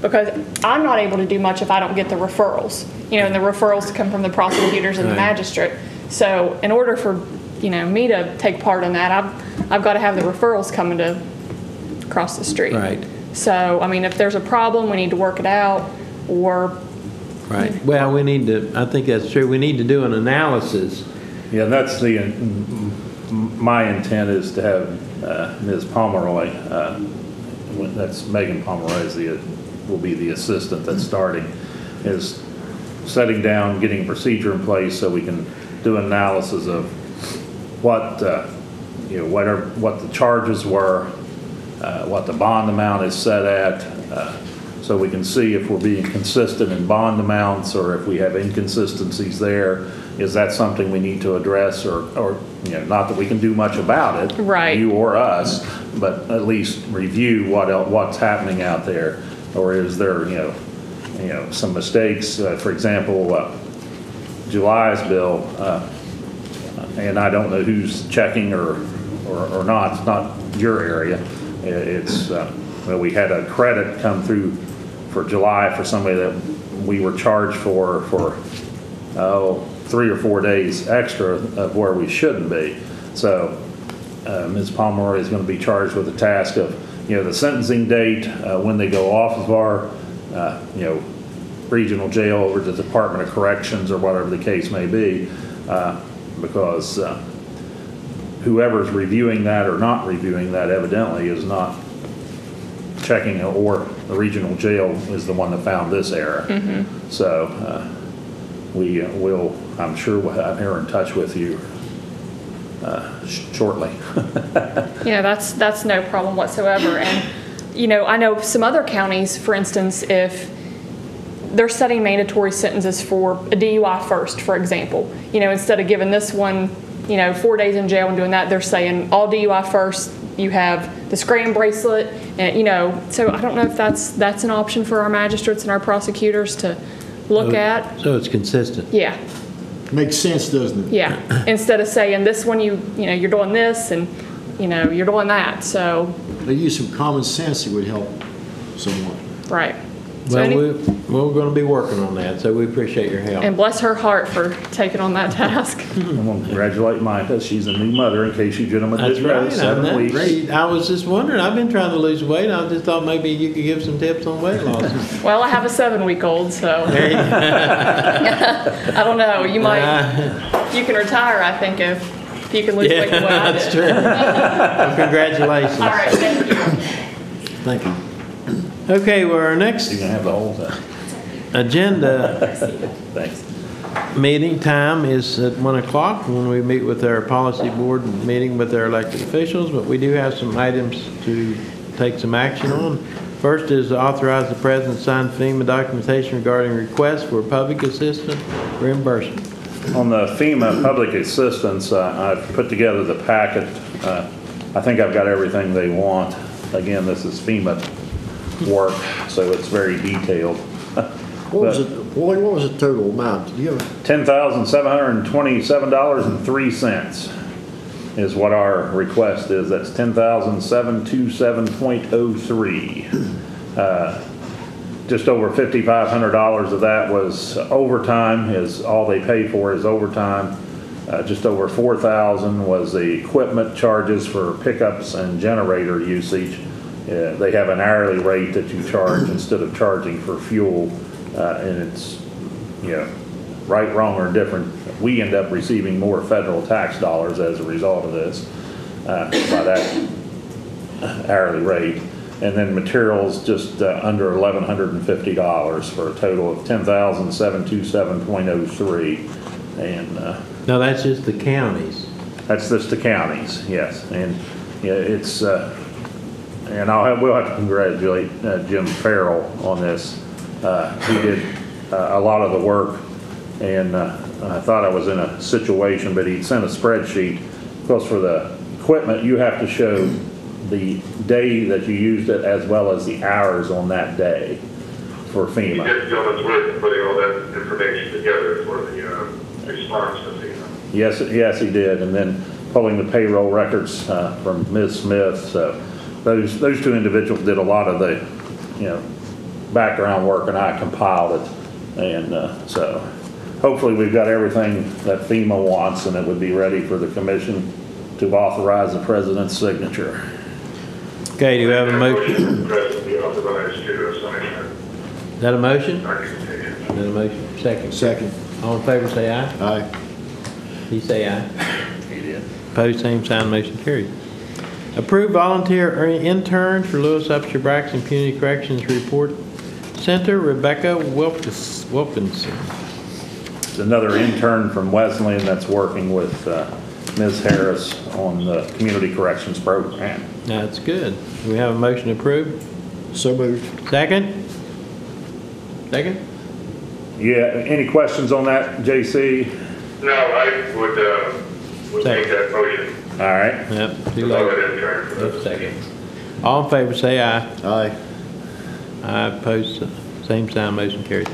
because I'm not able to do much if I don't get the referrals, and the referrals come from the prosecutors and the Right. magistrate. So in order for, me to take part in that, I've got to have the referrals coming to across the street. Right. So, if there's a problem, we need to work it out, or Right. Well, I think that's true. We need to do an analysis. Yeah, that's my intent is to have Ms. Pomeroy, that's Megan Pomeroy will be the assistant that's starting, is setting down, getting a procedure in place so we can do an analysis of what the charges were, what the bond amount is set at, so we can see if we're being consistent in bond amounts or if we have inconsistencies there. Is that something we need to address, or not that we can do much about it, Right. you or us, but at least review what's happening out there, or is there some mistakes? For example, July's bill, and I don't know who's checking or not. It's not your area. It's we had a credit come through for July for somebody that we were charged for 3 or 4 days extra of where we shouldn't be. So Ms. Pomeroy is going to be charged with the task of, the sentencing date, when they go off of our, regional jail over to the Department of Corrections or whatever the case may be, because whoever's reviewing that or not reviewing that evidently is not checking, or the regional jail is the one that found this error. So we will, I'm sure we'll have her in touch with you shortly. That's no problem whatsoever. And, I know some other counties, for instance, if they're setting mandatory sentences for a DUI first, for example, instead of giving this one, 4 days in jail and doing that, they're saying all DUI first, you have the Scranton bracelet, and, so I don't know if that's an option for our magistrates and our prosecutors to look at. So it's consistent. Yeah. Makes sense, doesn't it? Yeah, instead of saying this one, you're doing this and, you're doing that, so, They use some common sense that would help somewhat. right. So Well, any- we're going to be working on that, so we appreciate your help. And bless her heart for taking on that task. I'm going to congratulate Micah. She's a new mother, in case you gentlemen That's didn't know, right. 7 weeks. Great. I was just wondering, I've been trying to lose weight. I just thought maybe you could give some tips on weight loss. Well, I have a 7-week-old, so There you go. I don't know. You can retire, I think, if you can lose weight the way I did. That's true. Well, congratulations. All right, thank you. Thank you. Okay, well, our next You can have the whole thing. agenda Thanks. meeting time is at 1 o'clock when we meet with our policy board meeting with our elected officials, but we do have some items to take some action on. First is to authorize the president to sign FEMA documentation regarding requests for public assistance reimbursement. On the FEMA public assistance, I've put together the packet. I think I've got everything they want. Again, this is FEMA work, so it's very detailed. What was it, Wally, what was the total amount? Did you have? $10,727.03 is what our request is. That's $10,727.03. Just over $5,500 of that was overtime, is all they pay for is overtime. Just over $4,000 was the equipment charges for pickups and generator usage. They have an hourly rate that you charge instead of charging for fuel, and it's, right, wrong, or different. We end up receiving more federal tax dollars as a result of this by that hourly rate. And then materials just under $1,150 for a total of $10,727.03. And No, that's just the counties. that's just the counties, yes. And it's, and we'll have to congratulate Jim Farrell on this. He did a lot of the work, and I thought I was in a situation, but he sent a spreadsheet. Because for the equipment, you have to show the day that you used it as well as the hours on that day for He FEMA. did gentleman's work in putting all that information together for the response to FEMA. Yes, he did. And then pulling the payroll records from Ms. Smith. So those two individuals did a lot of the, background work, and I compiled it. And so hopefully we've got everything that FEMA wants, and it would be ready for the commission to authorize the president's signature. Okay, do we have a motion? The president be authorized to sign Is that a motion? that documentation. Is that a motion? Second. Second. All in favor, say aye. Aye. He say aye. He did. Opposed, same sign, motion carried. Approve volunteer intern for Lewis Upshur Braxton Community Corrections Report Center, Rebecca Wilkinson. There's another intern from Wesleyan that's working with Ms. Harris on the community corrections program. That's good. Do we have a motion to approve? So moved. Second? Second? Yeah, any questions on that, JC? No, I would make that motion. All right. Yep, too Go late. ahead and turn for this. Second. All in favor, say aye. Aye. Aye, opposed, same sign, motion carried.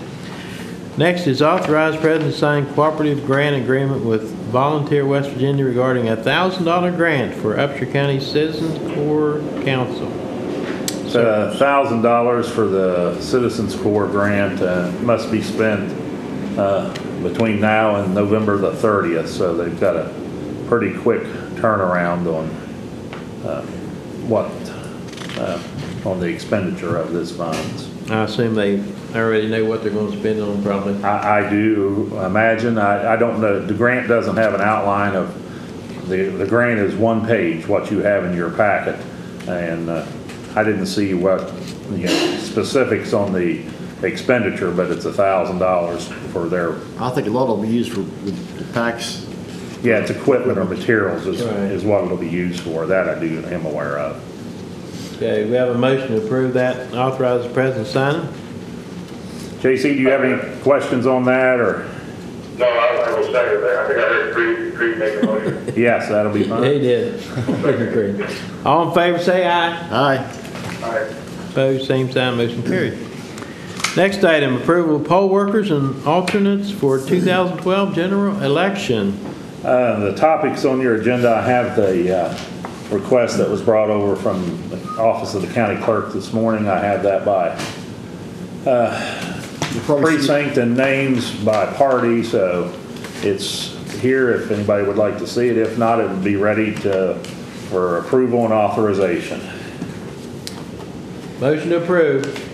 Next is authorize president to sign cooperative grant agreement with Volunteer West Virginia regarding a $1,000 grant for Upshur County Citizens Corps Council. $1,000 for the Citizens Corps grant must be spent between now and November the 30th, so they've got a pretty quick turnaround on on the expenditure of this funds. I assume they already know what they're going to spend on probably. I do imagine. I don't know. The grant doesn't have an outline of, the grant is one page, what you have in your packet. And I didn't see what, specifics on the expenditure, but it's $1,000 for their, I think a lot will be used for the tax. yeah, it's equipment or materials Right. is what it'll be used for. That I am aware of. Okay, we have a motion to approve that, authorize the president to sign it. JC, do you have any questions on that, or? No, I will second that. I think I heard Creed make a motion. Yes, that'll be fine. Yeah, he did. Agreed. All in favor, say aye. Aye. All right. Opposed, same sign, motion carried. Next item, approval of poll workers and alternates for 2012 general election. The topics on your agenda, I have the request that was brought over from the office of the county clerk this morning. I have that by precinct and names by party, so it's here if anybody would like to see it. If not, it would be ready for approval and authorization. Motion to approve.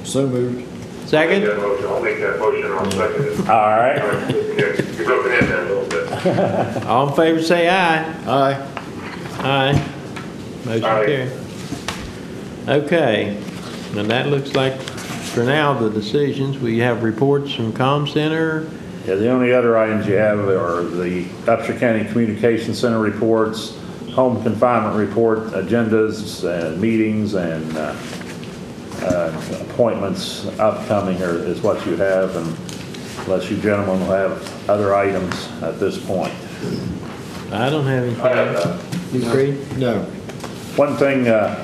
So moved. Second? I'll make that motion. I'll second it. All right. You're broken in there a little bit. All in favor, say aye. Aye. Aye. Motion Aye. carried. Okay, and that looks like, for now, the decisions. We have reports from Com Center. Yeah, the only other items you have are the Upshur County Communication Center reports, home confinement report, agendas, and meetings, and appointments upcoming is what you have, and unless you gentlemen will have other items at this point. I don't have anything else. You agree? No. One thing, a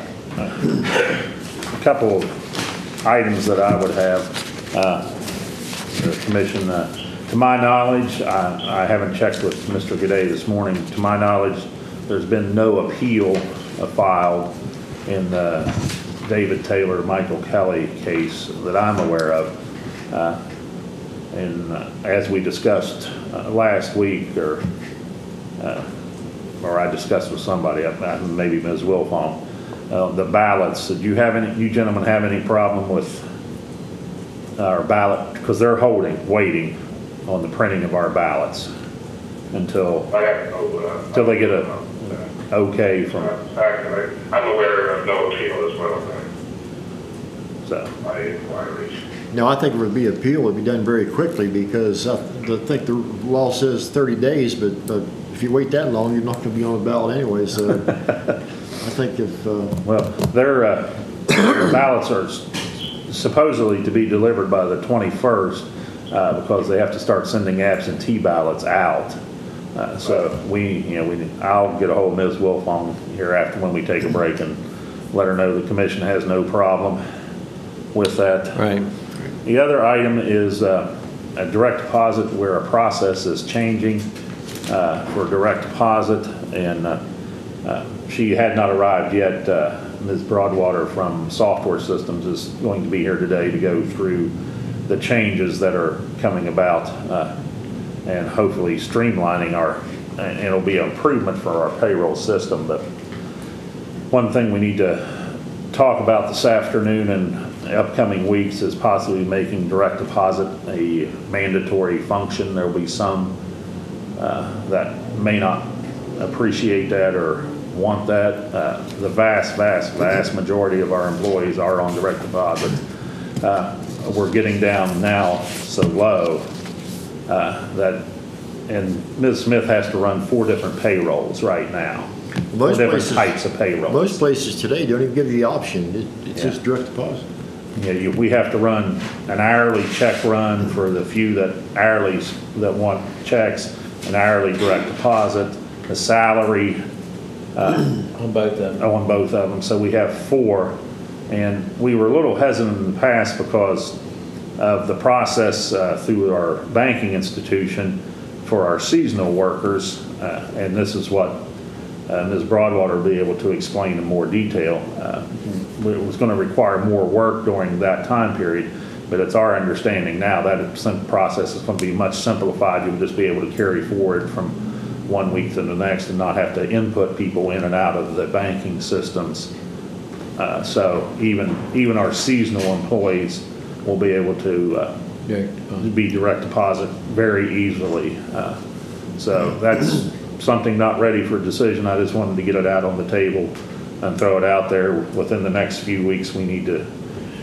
couple of items that I would have, the commission, to my knowledge, I haven't checked with Mr. Gaudet this morning. To my knowledge, there's been no appeal filed in the David Taylor, Michael Kelly case that I'm aware of. And as we discussed last week, or I discussed with somebody, maybe Ms. Wilfong, the ballots. Did you gentlemen have any problem with our ballot? Because they're waiting on the printing of our ballots until they get a okay from. I'm aware of no appeal as well. So. My inquiries. No, I think it would be appeal, it would be done very quickly because I think the law says 30 days, but if you wait that long, you're not going to be on the ballot anyway, so I think if... Well, their ballots are supposedly to be delivered by the 21st because they have to start sending absentee ballots out. So I'll get a hold of Ms. Wilfong here after when we take a break and let her know the commission has no problem with that. Right. The other item is a direct deposit where a process is changing for direct deposit, and she had not arrived yet. Ms. Broadwater from Software Systems is going to be here today to go through the changes that are coming about and hopefully streamlining and it'll be an improvement for our payroll system. But one thing we need to talk about this afternoon and upcoming weeks is possibly making direct deposit a mandatory function. There will be some that may not appreciate that or want that. The vast majority of our employees are on direct deposit. We're getting down now so low and Ms. Smith has to run 4 different payrolls right now. Most different places, types of payrolls. Most places today don't even give you the option. It's just direct deposit. Yeah, we have to run an hourly check run for the few that want checks, an hourly direct deposit, a salary On both of them. on both of them. So we have 4, and we were a little hesitant in the past because of the process through our banking institution for our seasonal workers, and this is what Ms. Broadwater will be able to explain in more detail. It was going to require more work during that time period, but it's our understanding now that process is going to be much simplified. You'll just be able to carry forward from one week to the next and not have to input people in and out of the banking systems. So even our seasonal employees will be able to be direct deposit very easily. So that's something not ready for decision. I just wanted to get it out on the table and throw it out there. Within the next few weeks, we need to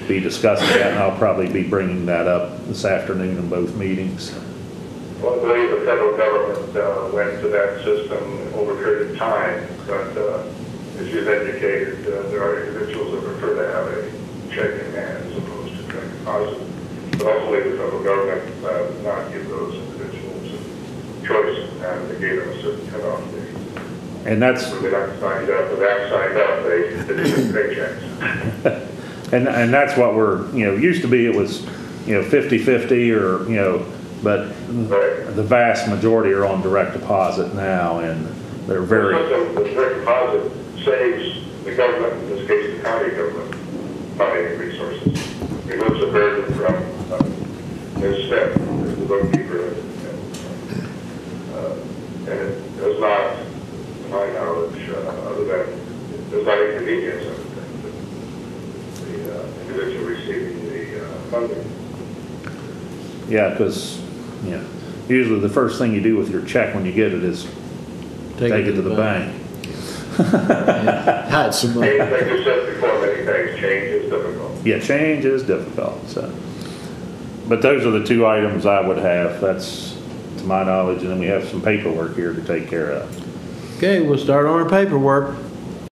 be discussing that, and I'll probably be bringing that up this afternoon in both meetings. Well, I believe the federal government went to that system over a period of time, but as you've indicated, there are individuals that prefer to have a check in hand as opposed to direct deposit. But ultimately, the federal government did not give those individuals a choice, and they gave them a certain cutoff date. And that's, When they got signed up, they didn't get paychecks. and that's what we're, used to be, it was, 50/50 or, but Right. the vast majority are on direct deposit now, and they're very, The direct deposit saves the government, in this case the county government, funding resources. Removes the burden from their step, the bookkeeper, and it does not, to my knowledge, other than, it does not inconvenience the individual receiving the funding. yeah, because, usually the first thing you do with your check when you get it is take it to the bank. Hide some money. Like you said before, many things, change is difficult. Yeah, change is difficult, so. But those are the two items I would have, that's to my knowledge, and then we have some paperwork here to take care of. Okay, we'll start on our paperwork.